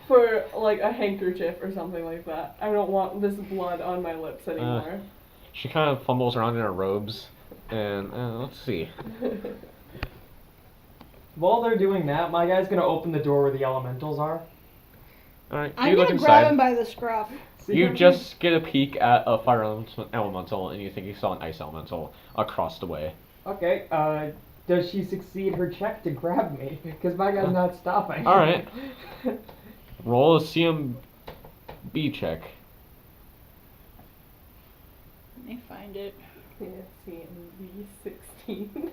for like a handkerchief or something like that. I don't want this blood on my lips anymore. She kind of fumbles around in her robes, and let's see. While they're doing that, my guy's gonna open the door where the elementals are. Alright, I'm you look gonna grab him inside. by the scruff. See You him? just get a peek at a fire elemental, and you think you saw an ice elemental across the way. Okay, does she succeed her check to grab me? Because my guy's not stopping. Alright. Roll a CMB check. Let me find it. CMB 16.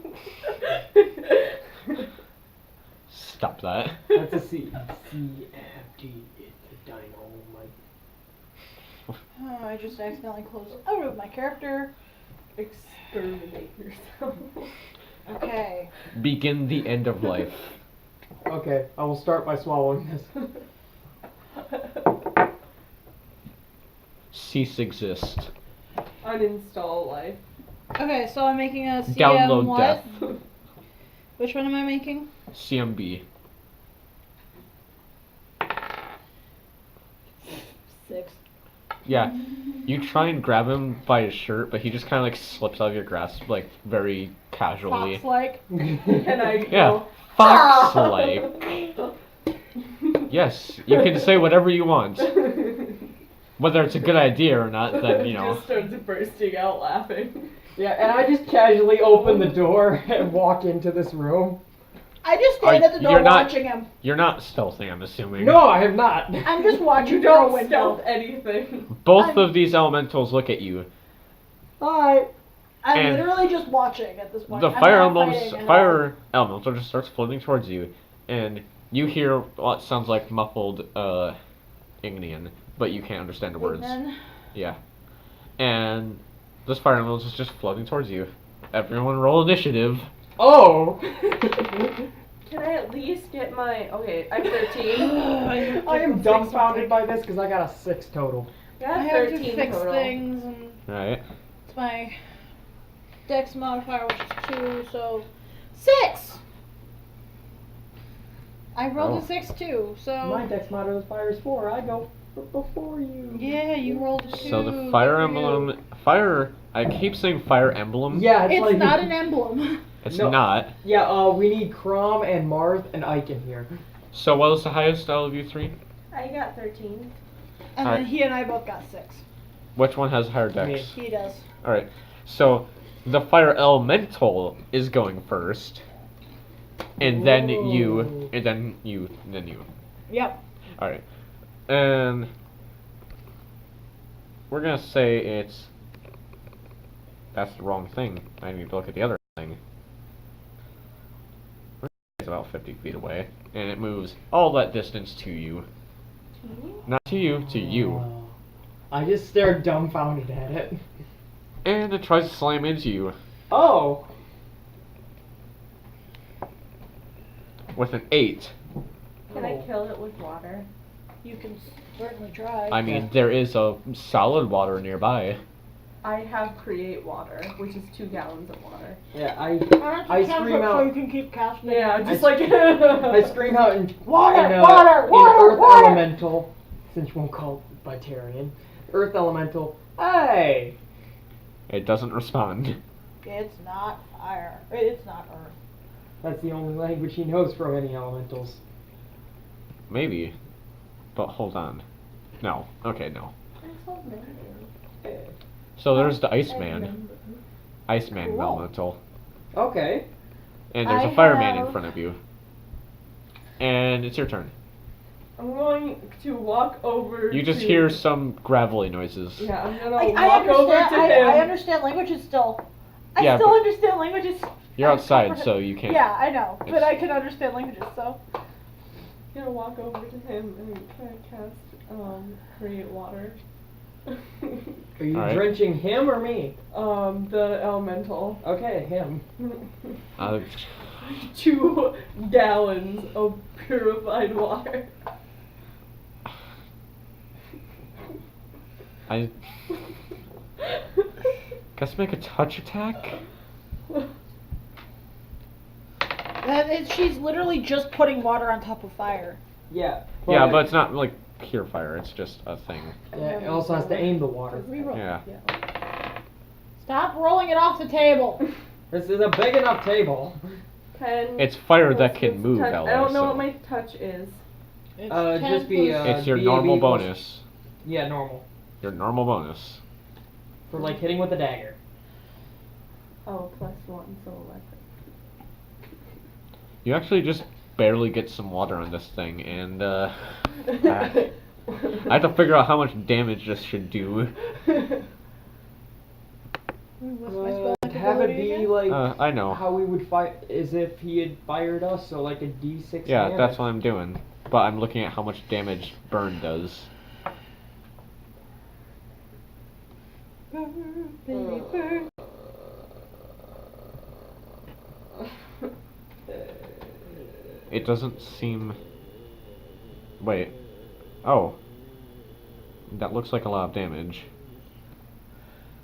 Stop that. That's a C. CFD, it's a dynamite. Oh, I just accidentally closed out of my character. Exterminate yourself. Okay. Begin the end of life. Okay, I will start by swallowing this. Cease exist. Uninstall life. Okay, so I'm making a CM Download what? death. Which one am I making? CMB. 6. Yeah. You try and grab him by his shirt, but he just kind of like slips out of your grasp, like very casually. Fox-like. Can I Yeah. go? Fox-like. Yes, you can say whatever you want. Whether it's a good idea or not, then you know. Just starts bursting out laughing. Yeah, and I just casually open the door and walk into this room. I just stand at the door You're not- watching him. You're not stealthing, I'm assuming. No, I have not. I'm just watching You through a don't window. stealth anything. Both of these elementals look at you. Hi. I'm And literally just watching at this point. The I'm fire not emblems, fighting at all. fire elemental just starts floating towards you, and you hear what sounds like muffled Ignian, but you can't understand the words. Then- Yeah. And this fire elemental is just floating towards you. Everyone roll initiative. Oh. Can I at least get my... Okay, I'm 13. I am dumbfounded by this because I got a 6 total. I I got have 13 to fix total. things, and Right. it's my dex modifier, which is 2, so 6! I rolled Oh. a 6 too, so... My dex modifier is 4. I go before you. Yeah, you rolled a 2. So the fire Good for you. emblem, I keep saying fire emblem. Yeah, it's, It's like not an emblem. It's No. not. Yeah, we need Crom and Marth and Ike in here. So what is the highest out of you three? I got 13. And Alright. then he and I both got 6. Which one has higher dex? Me. He does. Alright. So the fire elemental is going first. And then you, Ooh. and then you, and then you. Yep. Alright. And we're gonna say it's... That's the wrong thing. I need to look at the other thing. It's about 50 feet away. And it moves all that distance to you. Not to you, to you. Oh. I just stared dumbfounded at it. And it tries to slam into you Oh. with an 8. Can I kill it with water? You can certainly try. I mean, there is a solid water nearby. I have create water, which is 2 gallons of water. Yeah, Why don't you I cast scream it so out- you can keep casting it? Yeah, just I- like... I scream out in Water, in, water, in water, Earth water! Elemental, since you won't call it Bitarian. Earth Elemental. Hey. It doesn't respond. It's not fire. It's not earth. That's the only language he knows from any elementals. Maybe. But hold on. No. Okay, no. So there's the Iceman. Iceman Cool. elemental. Okay. And there's I a fireman in have- front of you. And it's your turn. I'm going to walk over You just to... hear some gravelly noises. Yeah, I'm gonna I walk over to understand. him. I understand languages still. I Yeah, still but- understand languages. You're I outside, comprehend- so you can't. Yeah, I know, but It's- I can understand languages. So I'm gonna walk over to him and try to cast create water. Are you Alright. drenching him or me? The elemental. Okay, him. 2 gallons of purified water. I guess make a touch attack. She's literally just putting water on top of fire. Yeah. Yeah, but it's not like pure fire. It's just a thing. Yeah, it also has to aim the water. Reroll. Yeah. Stop rolling it off the table. This is a big enough table. It's fire that can move, touch? Ella. I don't know so what my touch is. It's Just 10 be, plus- it's your BAB normal plus- bonus. Yeah, normal. Your normal bonus. For like hitting with a dagger. Oh, +1, so 11. You actually just barely get some water on this thing, and I have to figure out how much damage this should do. What's my spell Have it ability be again? like I know. how we would fight, as if he had fired us, so like a D6 Yeah, damage. that's what I'm doing. But I'm looking at how much damage burn does. Baby bird. It doesn't seem... Wait. Oh. That looks like a lot of damage.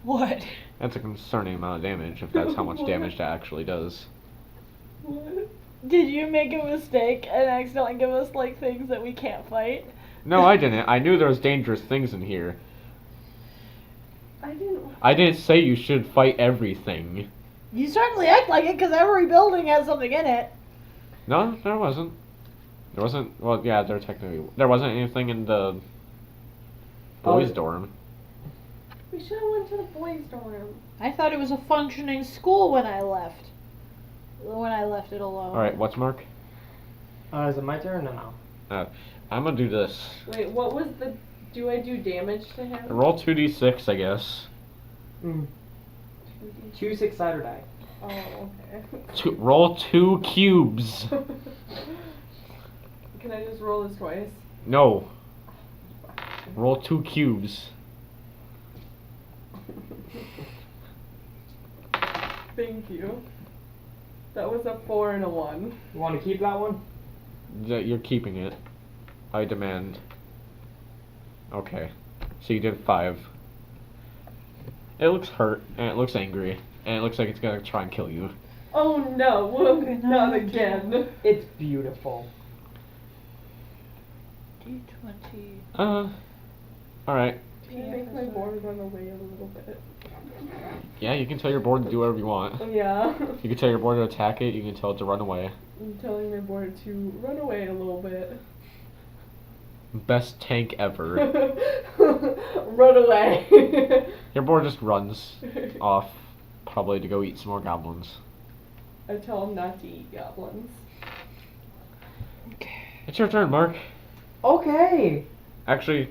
What? That's a concerning amount of damage, if that's how much damage that actually does. Did you make a mistake and accidentally give us like things that we can't fight? No, I didn't. I knew there was dangerous things in here. I didn't. I didn't say you should fight everything. You certainly act like it because every building has something in it. No, there wasn't. There wasn't. Well, yeah, there technically. There wasn't anything in the boys' dorm. We should have went to the boys' dorm. I thought it was a functioning school when I left. When I left it alone. Alright, what's Mark? Is it my turn or no? I'm gonna do this. Wait, what was the? Do I do damage to him? Roll 2d6, I guess. 2 6-sided die. Oh, okay. Roll 2 cubes. Can I just roll this twice? No. Roll 2 cubes. Thank you. That was a 4 and a 1. You want to keep that one? You're keeping it. I demand. Okay. So you did 5. It looks hurt, and it looks angry, and it looks like it's gonna try and kill you. Oh no, not again. It's beautiful. D20. Alright. Can I make my board run away a little bit? Yeah, you can tell your board to do whatever you want. Yeah. You can tell your board to attack it, you can tell it to run away. I'm telling my board to run away a little bit. Best tank ever. Run away. Your board just runs off, probably to go eat some more goblins. I tell him not to eat goblins. It's your turn, Mark. Okay. Actually,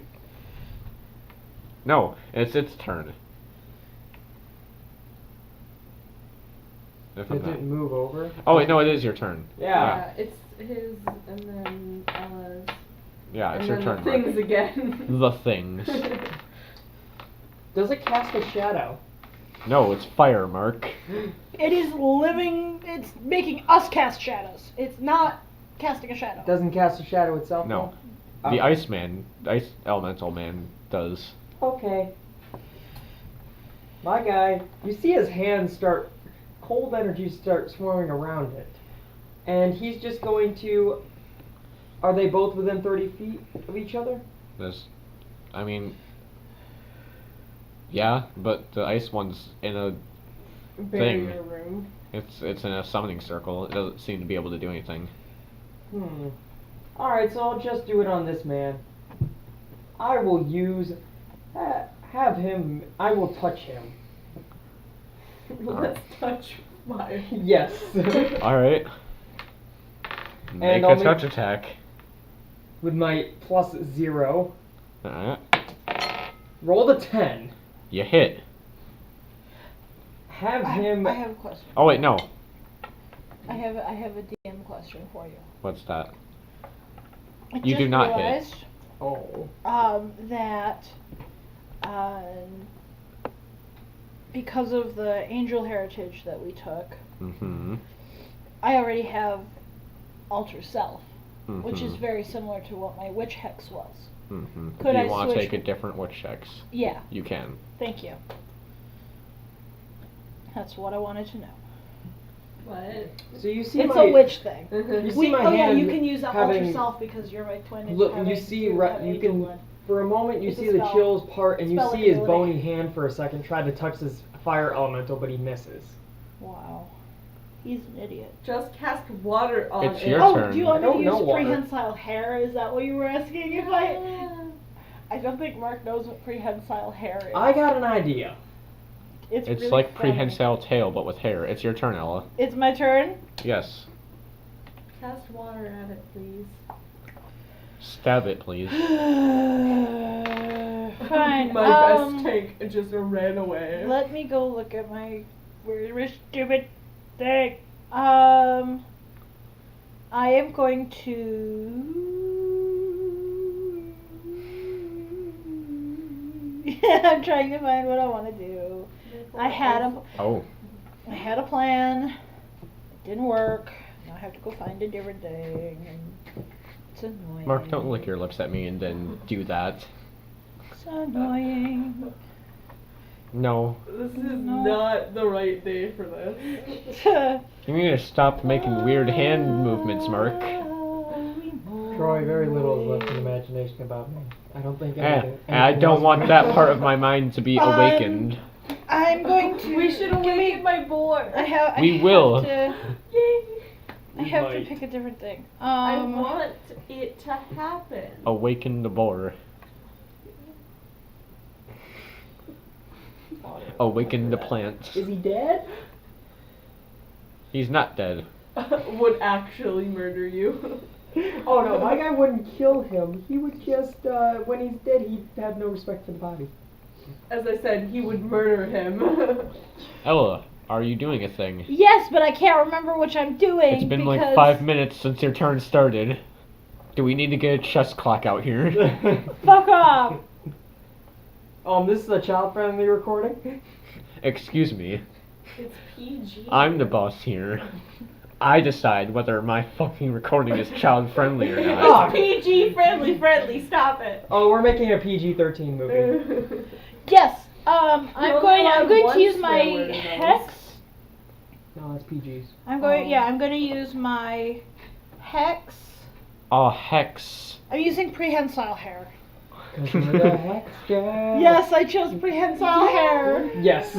no, it's its turn. If I'm It not- didn't move over. Oh wait, no, it is your turn. Yeah. It's his, and then Ella's. Yeah, it's and your then turn, the Mark. things again. The things. Does it cast a shadow? No, it's fire, Mark. It is living. It's making us cast shadows. It's not casting a shadow. Doesn't cast a shadow itself? No. though? The Iceman, Ice Elemental Man, does. Okay. My guy, you see his hands start, cold energy start swarming around it. And he's just going to, are they both within 30 feet of each other? There's, I mean, yeah, but the ice one's in a Barrier room. It's in a summoning circle. It doesn't seem to be able to do anything. Alright, so I'll just do it on this man. I will use, have him, I will touch him. Let's touch fire. Yes. Alright. Make I'll a make- touch attack. With my +0. Alright. Roll the 10. You hit. Have him. I have a question. Oh wait, no. I have a DM question for you. What's that? I You do just not hit. realized, Oh. that because of the angel heritage that we took, Mm-hmm. I already have alter self, Mm-hmm. which is very similar to what my witch hex was. Mm-hmm. Could Do I you want to switch- take a different witch hex? Yeah, You can. thank you. That's what I wanted to know. What? So you see It's my a witch thing. You see We, my oh yeah, hand you can use that having- alter self because you're my twin. And Look, have you a- see, you have you angel can blood. for a moment you It's a see the spell. chills part, and you Spell see his ability. bony hand for a second try to touch his fire elemental, but he misses. Wow, he's an idiot. Just cast water on It's it. your Oh, turn. do you want I me don't to use know water. prehensile hair? Is that what you were asking? If I don't think Mark knows what prehensile hair is. I got an idea. It's It's really like funny. prehensile tail, but with hair. It's your turn, Ella. It's my turn. Yes. Cast water at it, please. Stab it, please. Fine. My best tank just ran away. Let me go look at my stupid thing. I am going to. I'm trying to find what I want to do. I had a plan. It didn't work. Now I have to go find a different thing. And it's annoying. Mark, don't lick your lips at me and then do that. It's annoying. No. This is No. not the right day for this. You need to stop making weird hand movements, Mark. Troy, very little is left in imagination about me. I don't think anything. I anything don't else want will that happen. part of my mind to be awakened. I'm going to. We should awaken my boy. We will. I We have to might. pick a different thing. I want it to happen. Awaken the boar. Awaken the plant. Is he dead? He's not dead. Would actually murder you. Oh no, my guy wouldn't kill him. He would just, when he's dead, he'd have no respect for the body. As I said, he would murder him. Ella, are you doing a thing? Yes, but I can't remember which I'm doing. It's been because... like 5 minutes since your turn started. Do we need to get a chess clock out here? Fuck off! This is a child-friendly recording? Excuse me. It's PG. I'm the boss here. I decide whether my fucking recording is child friendly or not. PG friendly, stop it. Oh, we're making a PG-13 movie. Yes. I'm only going allowed to use one my swear word in those. hex. No, that's PG's. I'm going to use my hex. Oh, hex. I'm using prehensile hair. 'Cause you're the hex guy. Yes, I chose prehensile hair. Yes.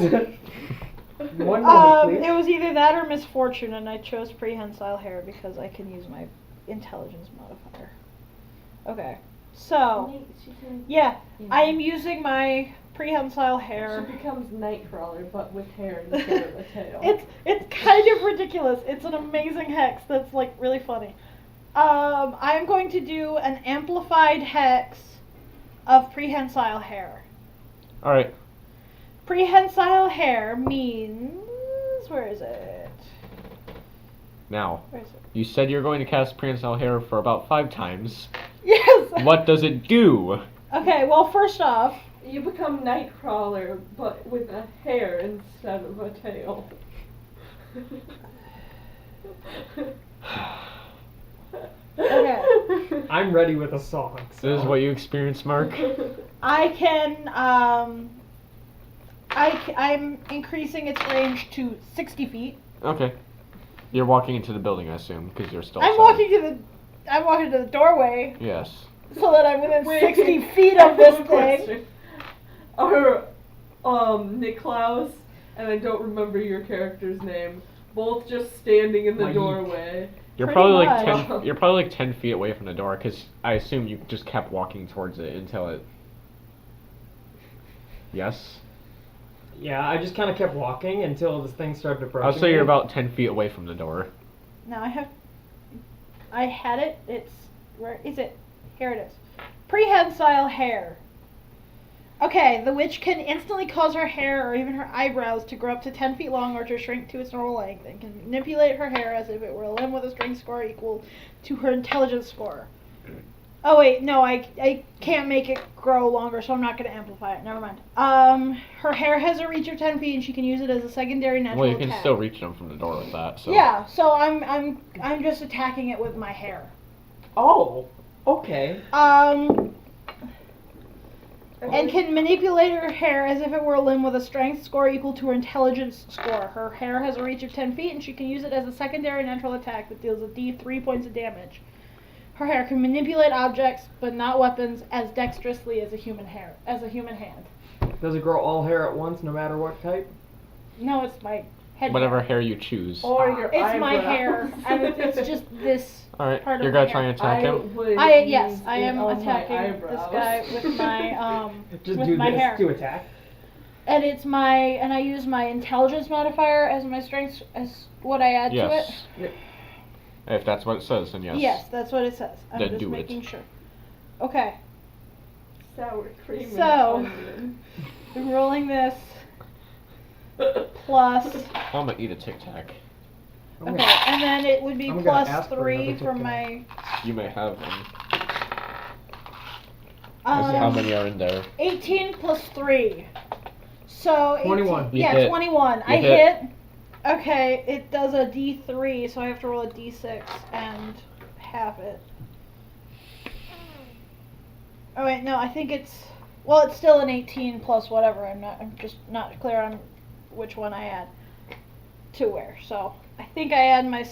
One moment, please. It was either that or misfortune, and I chose prehensile hair because I can use my intelligence modifier. Okay, so yeah, I am using my prehensile hair. She becomes Nightcrawler, but with hair instead of a tail. It's kind of ridiculous. It's an amazing hex that's like really funny. I'm going to do an amplified hex of prehensile hair. Alright. Prehensile hair means where is it? Now, Where is it? you said you're going to cast prehensile hair for about 5 times. Yes. What does it do? Okay. Well, first off, You become Nightcrawler, but with a hair instead of a tail. okay, I'm ready with a song. So. This is what you experience, Mark? I can I'm increasing its range to 60 feet. Okay. You're walking into the building, I assume, because you're still I'm outside. walking to the doorway Yes. so that I'm within Wait, 60 feet of this I have a thing. question. Are Niklaus and I don't remember your character's name, both just standing in the Mayit. doorway? You're Pretty probably much. like 10 you're probably like 10 feet away from the door, because I assume you just kept walking towards it until it... Yes? Yeah, I just kind of kept walking until this thing started approaching. I'll say you're me. about 10 feet away from the door. Now I had it. It's where is it? Here it is. Prehensile hair. Okay, the witch can instantly cause her hair or even her eyebrows to grow up to 10 feet long or to shrink to its normal length, and can manipulate her hair as if it were a limb with a strength score equal to her intelligence score. Oh wait, no, I can't make it grow longer, so I'm not gonna amplify it. Never mind. Her hair has a reach of 10 feet, and she can use it as a secondary natural Well, you can attack. still reach them from the door with that. So. Yeah, so I'm just attacking it with my hair. Oh, okay. And can manipulate her hair as if it were a limb with a strength score equal to her intelligence score. Her hair has a reach of 10 feet, and she can use it as a secondary natural attack that deals a D3 points of damage. Her hair can manipulate objects, but not weapons, as dexterously as a human hand. Does it grow all hair at once, no matter what type? No, it's my head. Whatever hair you choose. Or your It's my eyebrows. hair, and it's just this. All right, part of you're my gonna try and attack him. Yes, I am attacking this guy with my Just with do my this hair. to attack. And I use my intelligence modifier as my strength, as what I add to it. Yes. If that's what it says, then yes. Yes, that's what it says. I'm Then just do it. making sure. Okay, Sour cream So- and onion. I'm rolling this plus. I'm gonna eat a Tic Tac. Okay, and then it would be I'm gonna plus ask for 3 another for Tic my. You may have them. I see how many are in there. 18 plus 3. So 18, 21. You yeah, hit. 21. I hit. hit. Okay, it does a D3, so I have to roll a D6 and half it. Oh wait, no, I think it's still an 18 plus whatever. I'm just not clear on which one I add to where. So I think I add my.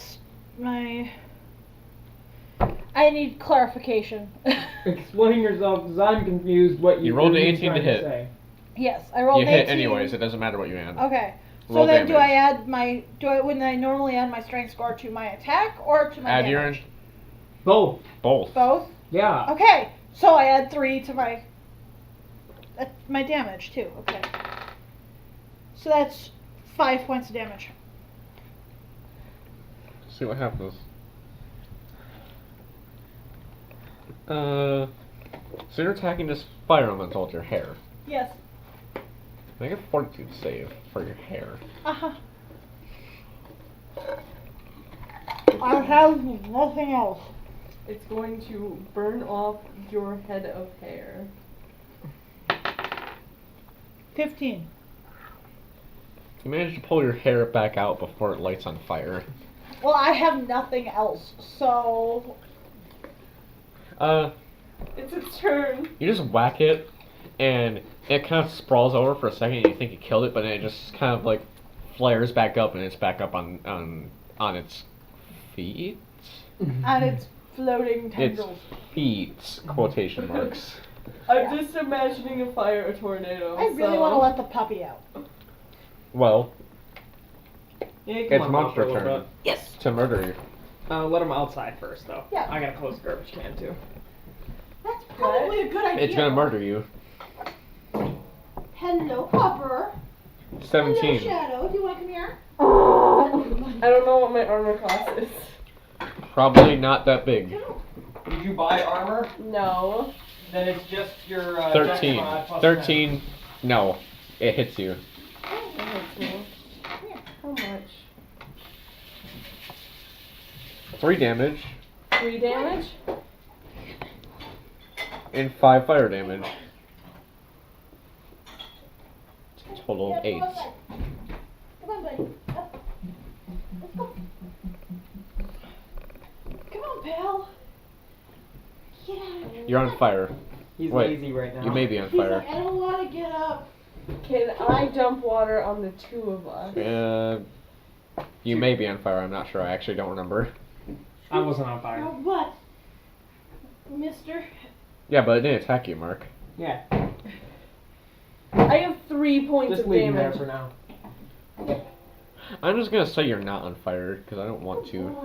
I need clarification. Explain yourself, because I'm confused what You rolled what an you're 18 to trying hit. say. Yes, I rolled You an hit 18. anyways. It doesn't matter what you add. Okay. So Roll then, do I damage. add wouldn't I normally add my strength score to my attack or to my Add damage? Both. Both. Both. Yeah. Okay. So I add 3 to my damage too. Okay. So that's 5 points of damage. See what happens. So you're attacking this fire elemental with your hair. Yes. Make a fortitude save for your hair. I have nothing else. It's going to burn off your head of hair. 15. You managed to pull your hair back out before it lights on fire. Well, I have nothing else, so It's its turn. You just whack it, and it kind of sprawls over for a second, and you think you killed it, but then it just kind of like flares back up, and it's back up on its feet. and it's floating Its tendrils. feet, quotation marks. I'm just imagining a fire tornado. I really so- want to let the puppy out. Well, Yeah, come it's on, monster Pop, a little turn Yes. to murder you. Let him outside first, though. Yeah. I gotta close the garbage can, too. That's probably a good idea. It's gonna murder you. Hello, Hopper. 17. Hello, Shadow. Do you want to come here? I don't know what my armor class is. Probably not that big. Did you buy armor? No. Then it's just your 13. Jackpot plus 13. No, it hits you. That hurts me. How much? 3 damage 3 damage? and 5 fire damage. Total of 8. Come on, buddy. Up. Let's go. Come on, pal. Get out of here. You're on fire. He's Wait, lazy right now. You may be on He's fire. like, I don't want to get up. Can I dump water on the 2 of us? You may be on fire. I'm not sure. I actually don't remember. I wasn't on fire. Now what? Mister? Yeah, but it didn't attack you, Mark. Yeah. I have 3 points Just of leave him there damage. for now. I'm just gonna say you're not on fire because I don't want to.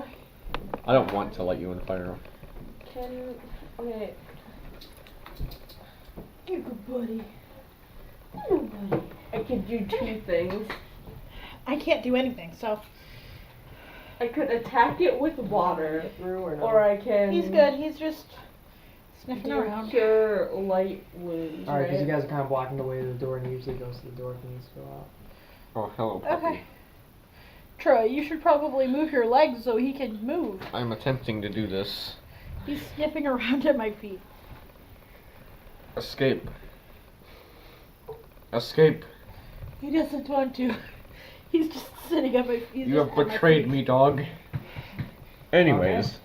I don't want to light you on fire. Okay. You're a good buddy. You're a good buddy. I could do 2 things. I can't do anything, so. I could attack it with water, Through or no? or I can. He's good. He's just sniffing do around. cure light wounds. Alright, because right? you guys are kind of blocking the way to the door, and he usually goes to the door if he needs to go out. Oh, hello, puppy. Okay. Troy, you should probably move your legs so he can move. I'm attempting to do this. He's sniffing around at my feet. Escape. Escape. He doesn't want to. He's just sitting at my feet. You have betrayed me, dog. Anyways,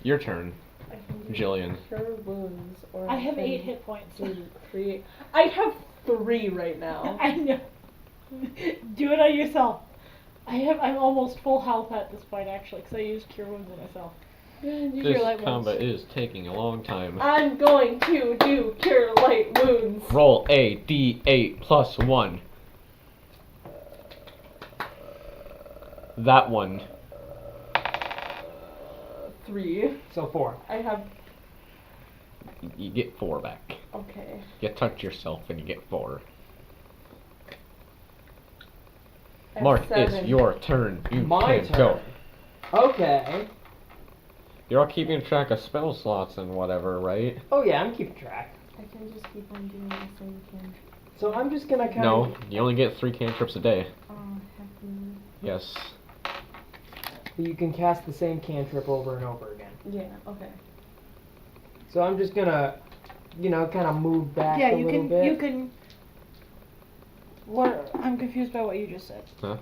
your turn, I can do Gillian. cure wounds, or I have can 8 hit points. do create. I have 3 right now. I know. Do it on yourself. I'm almost full health at this point, actually, because I used Cure Wounds on myself. This combat is taking a long time. I'm going to do cure light wounds. Roll a d8 plus 1. That one. 3. So 4. I have. You get 4 back. Okay. You touch yourself and you get 4. I have Mark, 7. it's your turn. You My can turn. go. Okay. You're all keeping track of spell slots and whatever, right? Oh yeah, I'm keeping track. I can just keep on doing the same thing. So I'm just gonna kind No, of. you only get 3 cantrips a day. Oh, happy. Yes. You can cast the same cantrip over and over again. Yeah. Okay. So I'm just gonna, kind of move back Yeah, a you little can. bit. You can. What? I'm confused by what you just said. Huh?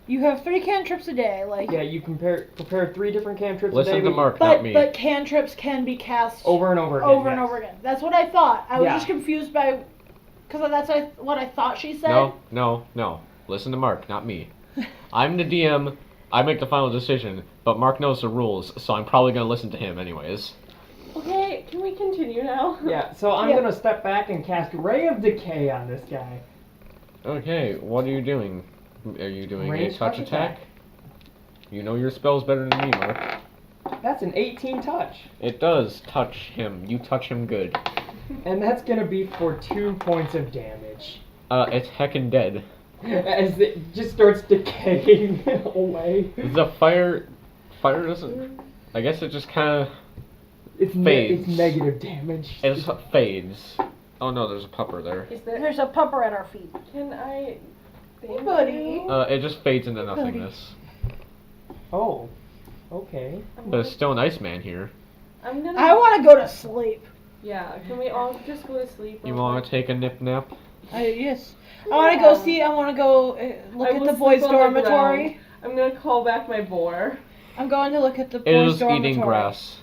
You have 3 cantrips a day, like. Yeah, you prepare 3 different cantrips a Listen day. to but Mark, not me. But cantrips can be cast Over and over again. over and yes. over again. That's what I thought. I was Yeah. just confused by, because that's what I thought she said. No. Listen to Mark, not me. I'm the DM. I make the final decision, but Mark knows the rules, so I'm probably gonna listen to him anyways. Okay. Can we continue now? Yeah, so I'm Yeah. gonna step back and cast Ray of Decay on this guy. Okay, what are you doing? Are you doing Range a touch attack? You know your spells better than me, Mark. That's an 18 touch. It does touch him. You touch him good. And that's gonna be for 2 points of damage. It's heckin' dead. As it just starts decaying away. The fire doesn't. I guess it just kind of. It's Fades. negative damage. It just fades. Oh no, there's a pupper there. Is there? There's a pupper at our feet. Can I? Thank buddy. you? It just fades into nothingness. Oh, okay. I'm There's gonna- still an Iceman here. I'm gonna. I want to go to sleep. Yeah. Can we all just go to sleep? You real want quick? to take a nip nap? Yes. I want to go see. I want to go look I at will the boys' sleep on the dormitory. ground. I'm gonna call back my boar. I'm going to look at the It boys' is dormitory. eating grass.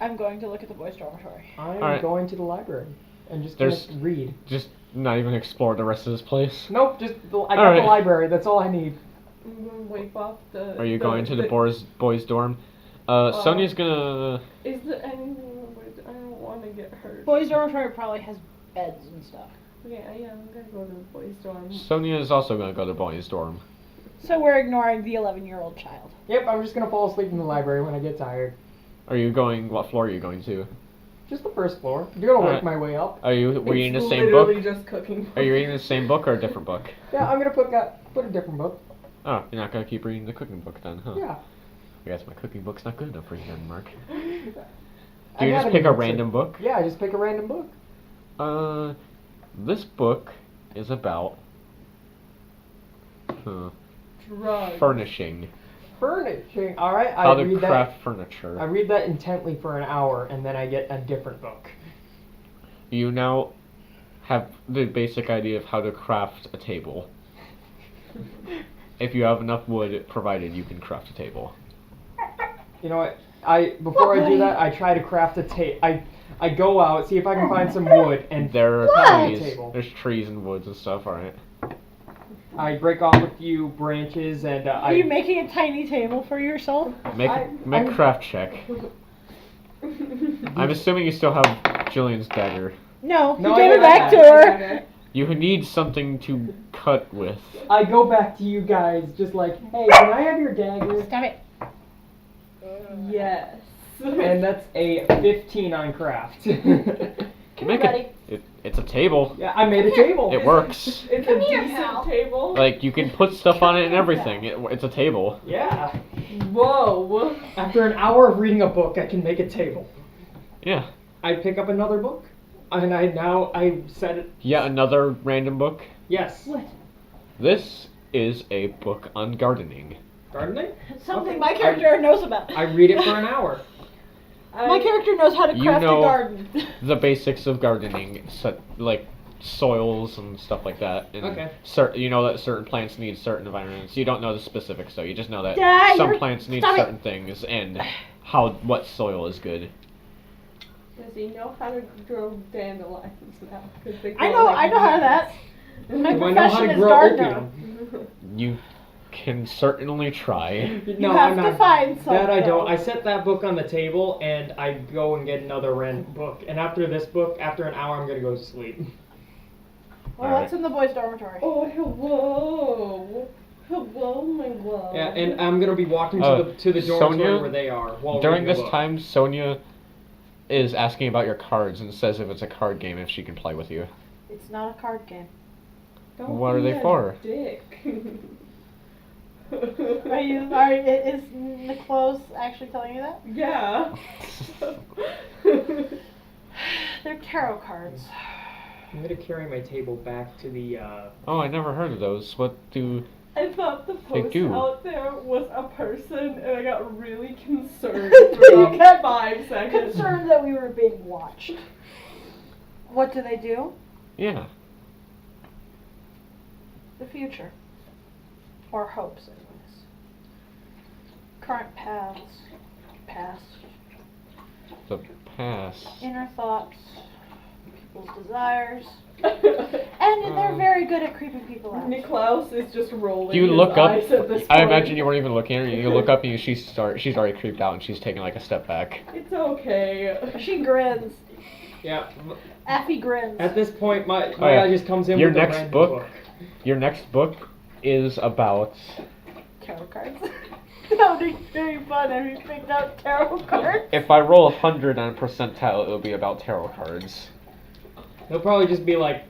I'm going to look at the boys' dormitory. I'm Alright. going to the library and just There's- gonna read. Just not even explore the rest of this place. Nope, I got Alright. the library. That's all I need. I'm gonna wipe off the. Are you going to the boys' dorm? Sonya's gonna. Is there anything? I don't want to get hurt. Boys' dormitory probably has beds and stuff. Okay, yeah, I'm gonna go to the boys' dorm. Sonia is also gonna go to boys' dorm. So we're ignoring the 11-year-old child. Yep, I'm just gonna fall asleep in the library when I get tired. Are you going? What floor are you going to? Just the first floor. You're gonna work Alright. my way up. Are you reading the It's same book? literally just cooking. Are you reading the same book or a different book? Yeah, I'm gonna put a different book. Oh, you're not gonna keep reading the cooking book then, huh? Yeah. I guess my cooking book's not good enough for you then, Mark. I Do you got just an pick a answer. random book? Yeah, I just pick a random book. This book is about Drugs. furnishing. Furnishing. All right, How I to read craft that. furniture. I read that intently for an hour, and then I get a different book. You now have the basic idea of how to craft a table. If you have enough wood provided, you can craft a table. You know what? Before I do that, I try to craft a table. I go out, see if I can find some wood, and There are What? trees. Table. There's trees and woods and stuff, alright. I break off a few branches, and Are you making a tiny table for yourself? Make I'm- craft check. I'm assuming you still have Gillian's dagger. No, No, you I gave it got back to that. her. You need something to cut with. I go back to you guys, just like, hey, can I have your dagger? Stop it. Yes. And that's a 15 on craft. Come Make here, buddy. it's a table. Yeah, I made a table. It works. It's Come a here, decent pal. table. Like, you can put stuff on it and everything. It's a table. Yeah. Whoa. After an hour of reading a book, I can make a table. Yeah. I pick up another book, and I set it. Yeah, another random book. Yes. What? This is a book on gardening. Gardening? Something Okay. my character knows about. I read it for an hour. My character knows how to You craft know a garden. the basics of gardening, like soils and stuff like that. And Okay. you know that certain plants need certain environments. You don't know the specifics though. You just know that Dad, some you're- plants need stop it. certain things and what soil is good. Does he know how to grow dandelions now? 'Cause they I grow know, like I know how to that. Do My I know how profession to is grow gardener. opium? You can certainly try. No, have I'm to not. find some, That I don't. though. I set that book on the table and I go and get another random book. And after this book, after an hour, I'm gonna go to sleep. Well, Alright. what's in the boys' dormitory? Oh, hello. Hello, my love. Yeah, and I'm gonna be walking Uh, to the dormitory Sonia, where they are. While During reading a this book. time, Sonia is asking about your cards and says if it's a card game, if she can play with you. It's not a card game. Don't What are be they a for? Dick. Is Niklaus actually telling you that? Yeah. They're tarot cards. I'm gonna carry my table back to the. Oh, I never heard of those. What do... I thought the They post do. out there was a person, and I got really concerned You for about got 5 seconds. Concerned that we were being watched. What do they do? Yeah. The future. Or hopes, anyways. Current paths. Past. The past. Inner thoughts. People's desires. And they're very good at creeping people out. Niklaus is just rolling You his look up. eyes at this I point. imagine you weren't even looking at her. You look up and she's already creeped out and she's taking like a step back. It's okay. She grins. Yeah. Affy grins. At this point, my Oh, yeah. guy just comes in Your with a next random book? Your next book is about... Tarot cards. That would be very fun if you picked out tarot cards. If I roll 100 on a percentile, it'll be about tarot cards. He'll probably just be like,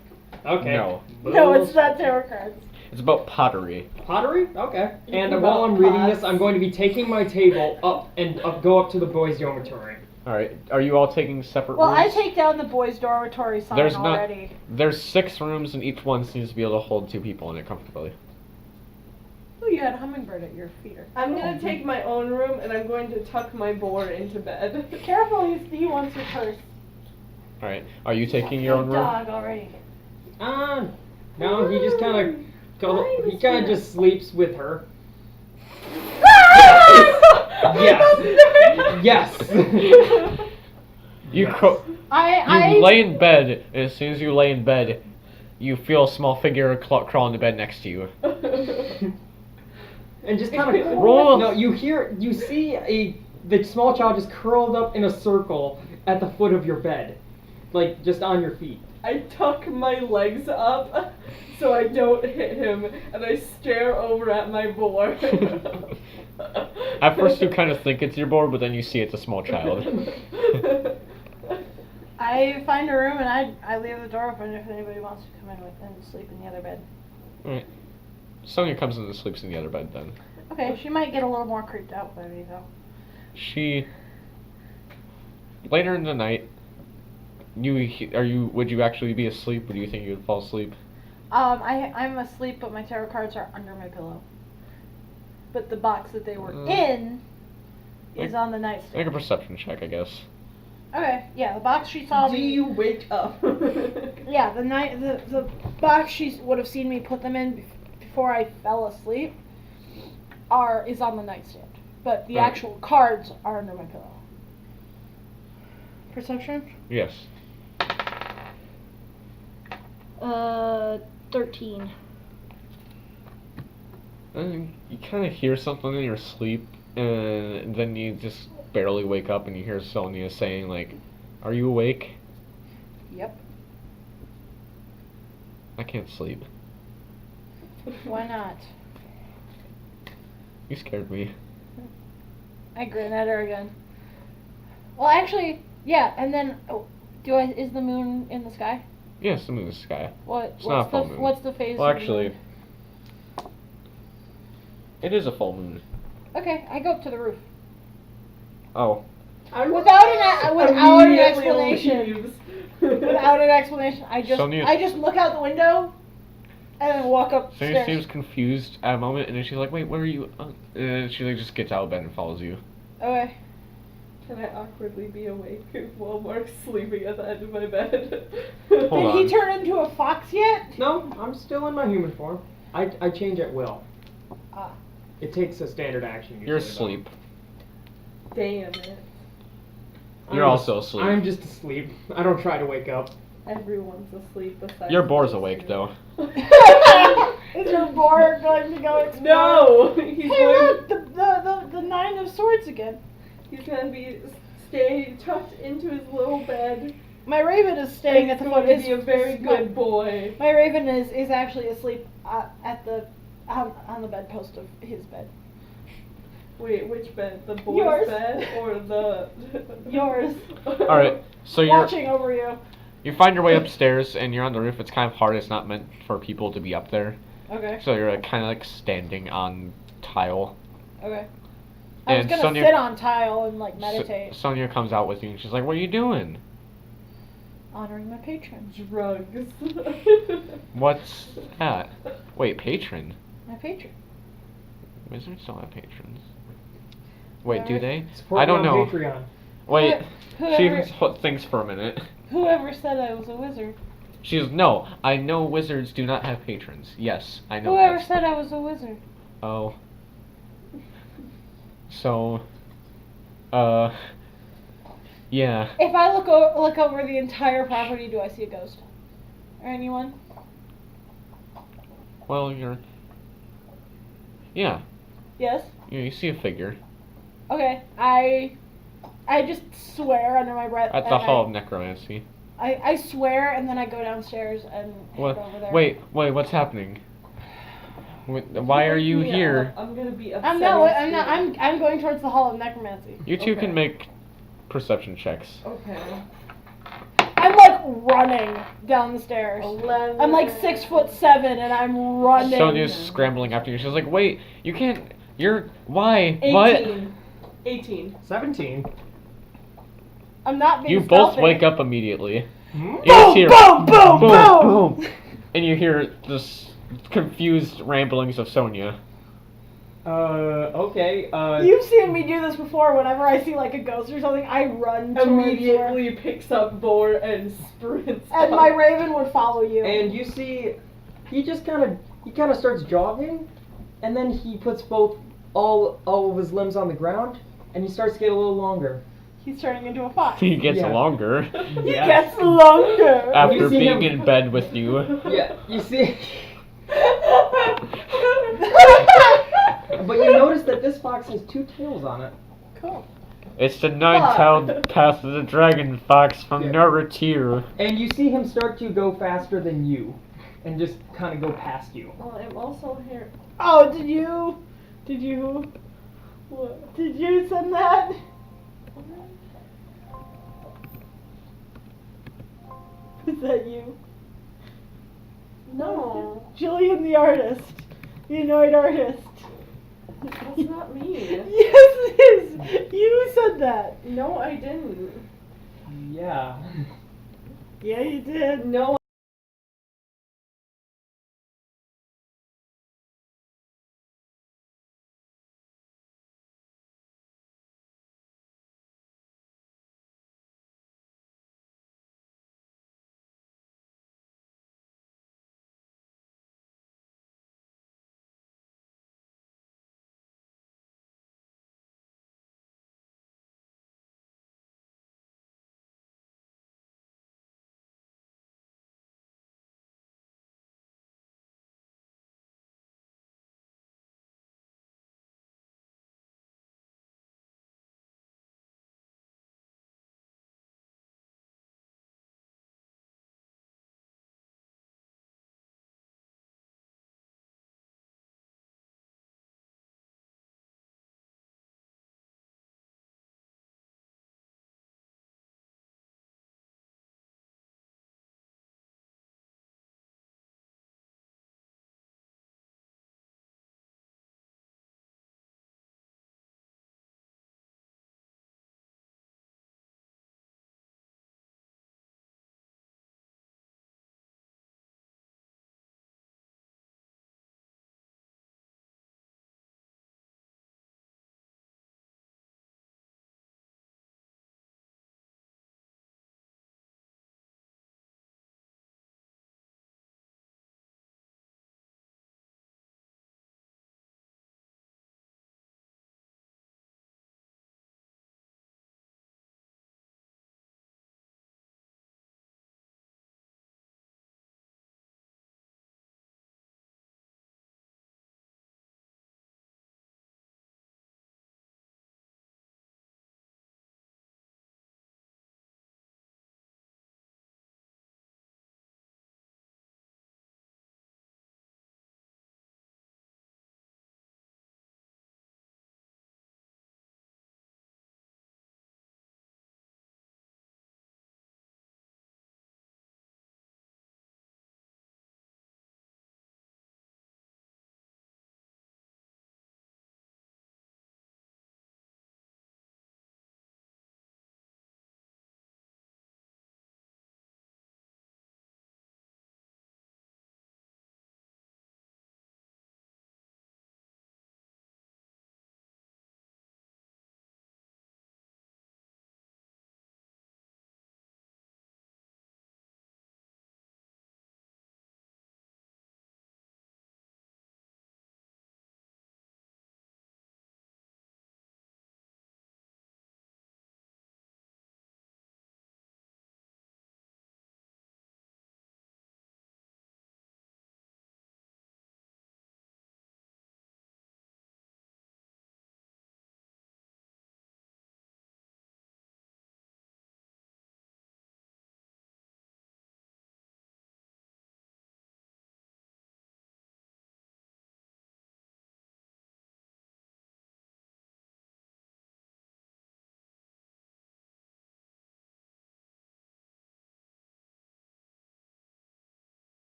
okay. No. No, it's not tarot cards. It's about pottery. Pottery? Okay. And About while I'm reading pots. this, I'm going to be taking my table up and go up to the boys' dormitory. Alright, are you all taking separate Well, I rooms? take down the boys' dormitory sign There's not- already. There's 6 rooms and each one seems to be able to hold 2 people in it comfortably. Oh, you had a hummingbird at your feet. I'm gonna take my own room, and I'm going to tuck my boar into bed. Careful, he wants your purse. Alright, are you taking your own room? Dog already. No, he just kind of just sleeps with her. Yes. Yes. You I lay in bed, and as soon as you lay in bed, you feel a small figure crawl into bed next to you. And just kind of Roll. No, you see the small child just curled up in a circle at the foot of your bed, like just on your feet. I tuck my legs up so I don't hit him, and I stare over at my boar. At first you kind of think it's your board, but then you see it's a small child. I find a room and I leave the door open if anybody wants to come in with and sleep in the other bed. Alright. Sonia comes in and sleeps in the other bed then. Okay, she might get a little more creeped out by me though. Later in the night, would you actually be asleep, or do you think you would fall asleep? I'm asleep, but my tarot cards are under my pillow. But the box that they were in is on the nightstand. Make a perception check, I guess. Okay, yeah, the box she saw Do me. you wake up? Yeah, the box she would have seen me put them in before I fell asleep is on the nightstand. But the Alright. actual cards are under my pillow. Perception? Yes. 13. And you kind of hear something in your sleep, and then you just barely wake up and you hear Sonia saying, like, "Are you awake?" Yep. I can't sleep. Why not? You scared me. I grin at her again. Well, actually, yeah, and then, is the moon in the sky? Yes, the moon in the sky. What's not a full the moon. what's the phase? Well, of the actually, moon? it is a full moon. Okay, I go up to the roof. Oh. Without an Immediately explanation. leaves. Without an explanation, I Sonia- just look out the window and then walk upstairs. Sonia seems confused at a moment, and then she's like, "Wait, where are you?" And she like just gets out of bed and follows you. Okay. Can I awkwardly be awake while Mark's sleeping at the end of my bed? Hold Did on. he turn into a fox yet? No, I'm still in my human form. I change at will. Ah. It takes a standard action. You're usually, asleep. Damn it. though. You're I'm also just- asleep. I'm just asleep. I don't try to wake up. Everyone's asleep besides Your boar's those awake two. though. Is your boar going to go explore? No! He's Hey, going, look, the nine of swords again. he's gonna be stay tucked into his little bed. My raven is staying and at the he's foot. going to be a is- very is- good boy. My raven is actually asleep at the on the bedpost of his bed. Wait, which bed? The boy's Yours. bed or the Yours. Alright, so Watching over you. you find your way upstairs and you're on the roof. It's kind of hard. It's not meant for people to be up there. Okay. So you're kind of like standing on tile. Okay. I was And gonna Sonia- sit on tile and like meditate, Sonia comes out with you and she's like, "What are you doing? honoring my patron. drugs. What's that? Wait, patron? My patron. Wizards don't have patrons. Wait, do Alright. they? Support I don't me on know. Patreon. Wait, Whoever, she thinks for a minute. whoever said I was a wizard. She's no. I know wizards do not have patrons. Yes, I know. Whoever that. said I was a wizard. Oh. So. Yeah. If I look over the entire property, do I see a ghost? Or anyone? Well, you're. Yeah. Yes. You see a figure Okay. I just swear under my breath. at and the Hall of Necromancy. I swear, and then I go downstairs and What? head over there. Wait. What's happening? Why are you Yeah, here? I'm gonna be upset. I'm going towards the Hall of Necromancy. You two Okay. can make perception checks. Okay. I'm like running down the stairs. 11. I'm like 6'7" and I'm running. Sonia's scrambling after you. She's like, "Wait, you can't. You're why? 18. What?" 18. 17. I'm not being You both stealthy. wake up immediately. Hmm? You just Boom, hear boom, boom, boom. boom, and you hear this confused ramblings of Sonia. Okay. You've seen me do this before. Whenever I see like a ghost or something, I run towards Immediately picks up boar and sprints. her. And up. my raven would follow you. And you see, he kind of starts jogging, and then he puts all of his limbs on the ground, and he starts to get a little longer. He's turning into a fox. He gets Yeah. longer He gets longer. after You see being him- in bed with you. Yeah, you see. But you notice that this fox has 2 tails on it. Cool. It's the 9-tailed path of the dragon fox from Yeah. Narutir. And you see him start to go faster than you, and just kind of go past you. Well, I'm also here. Oh, did you What? Did you send that? Is that you? No, Gillian the artist. The annoyed artist. that's not me. Yes, it is. You said that. No, I didn't. Yeah. Yeah, you did. No,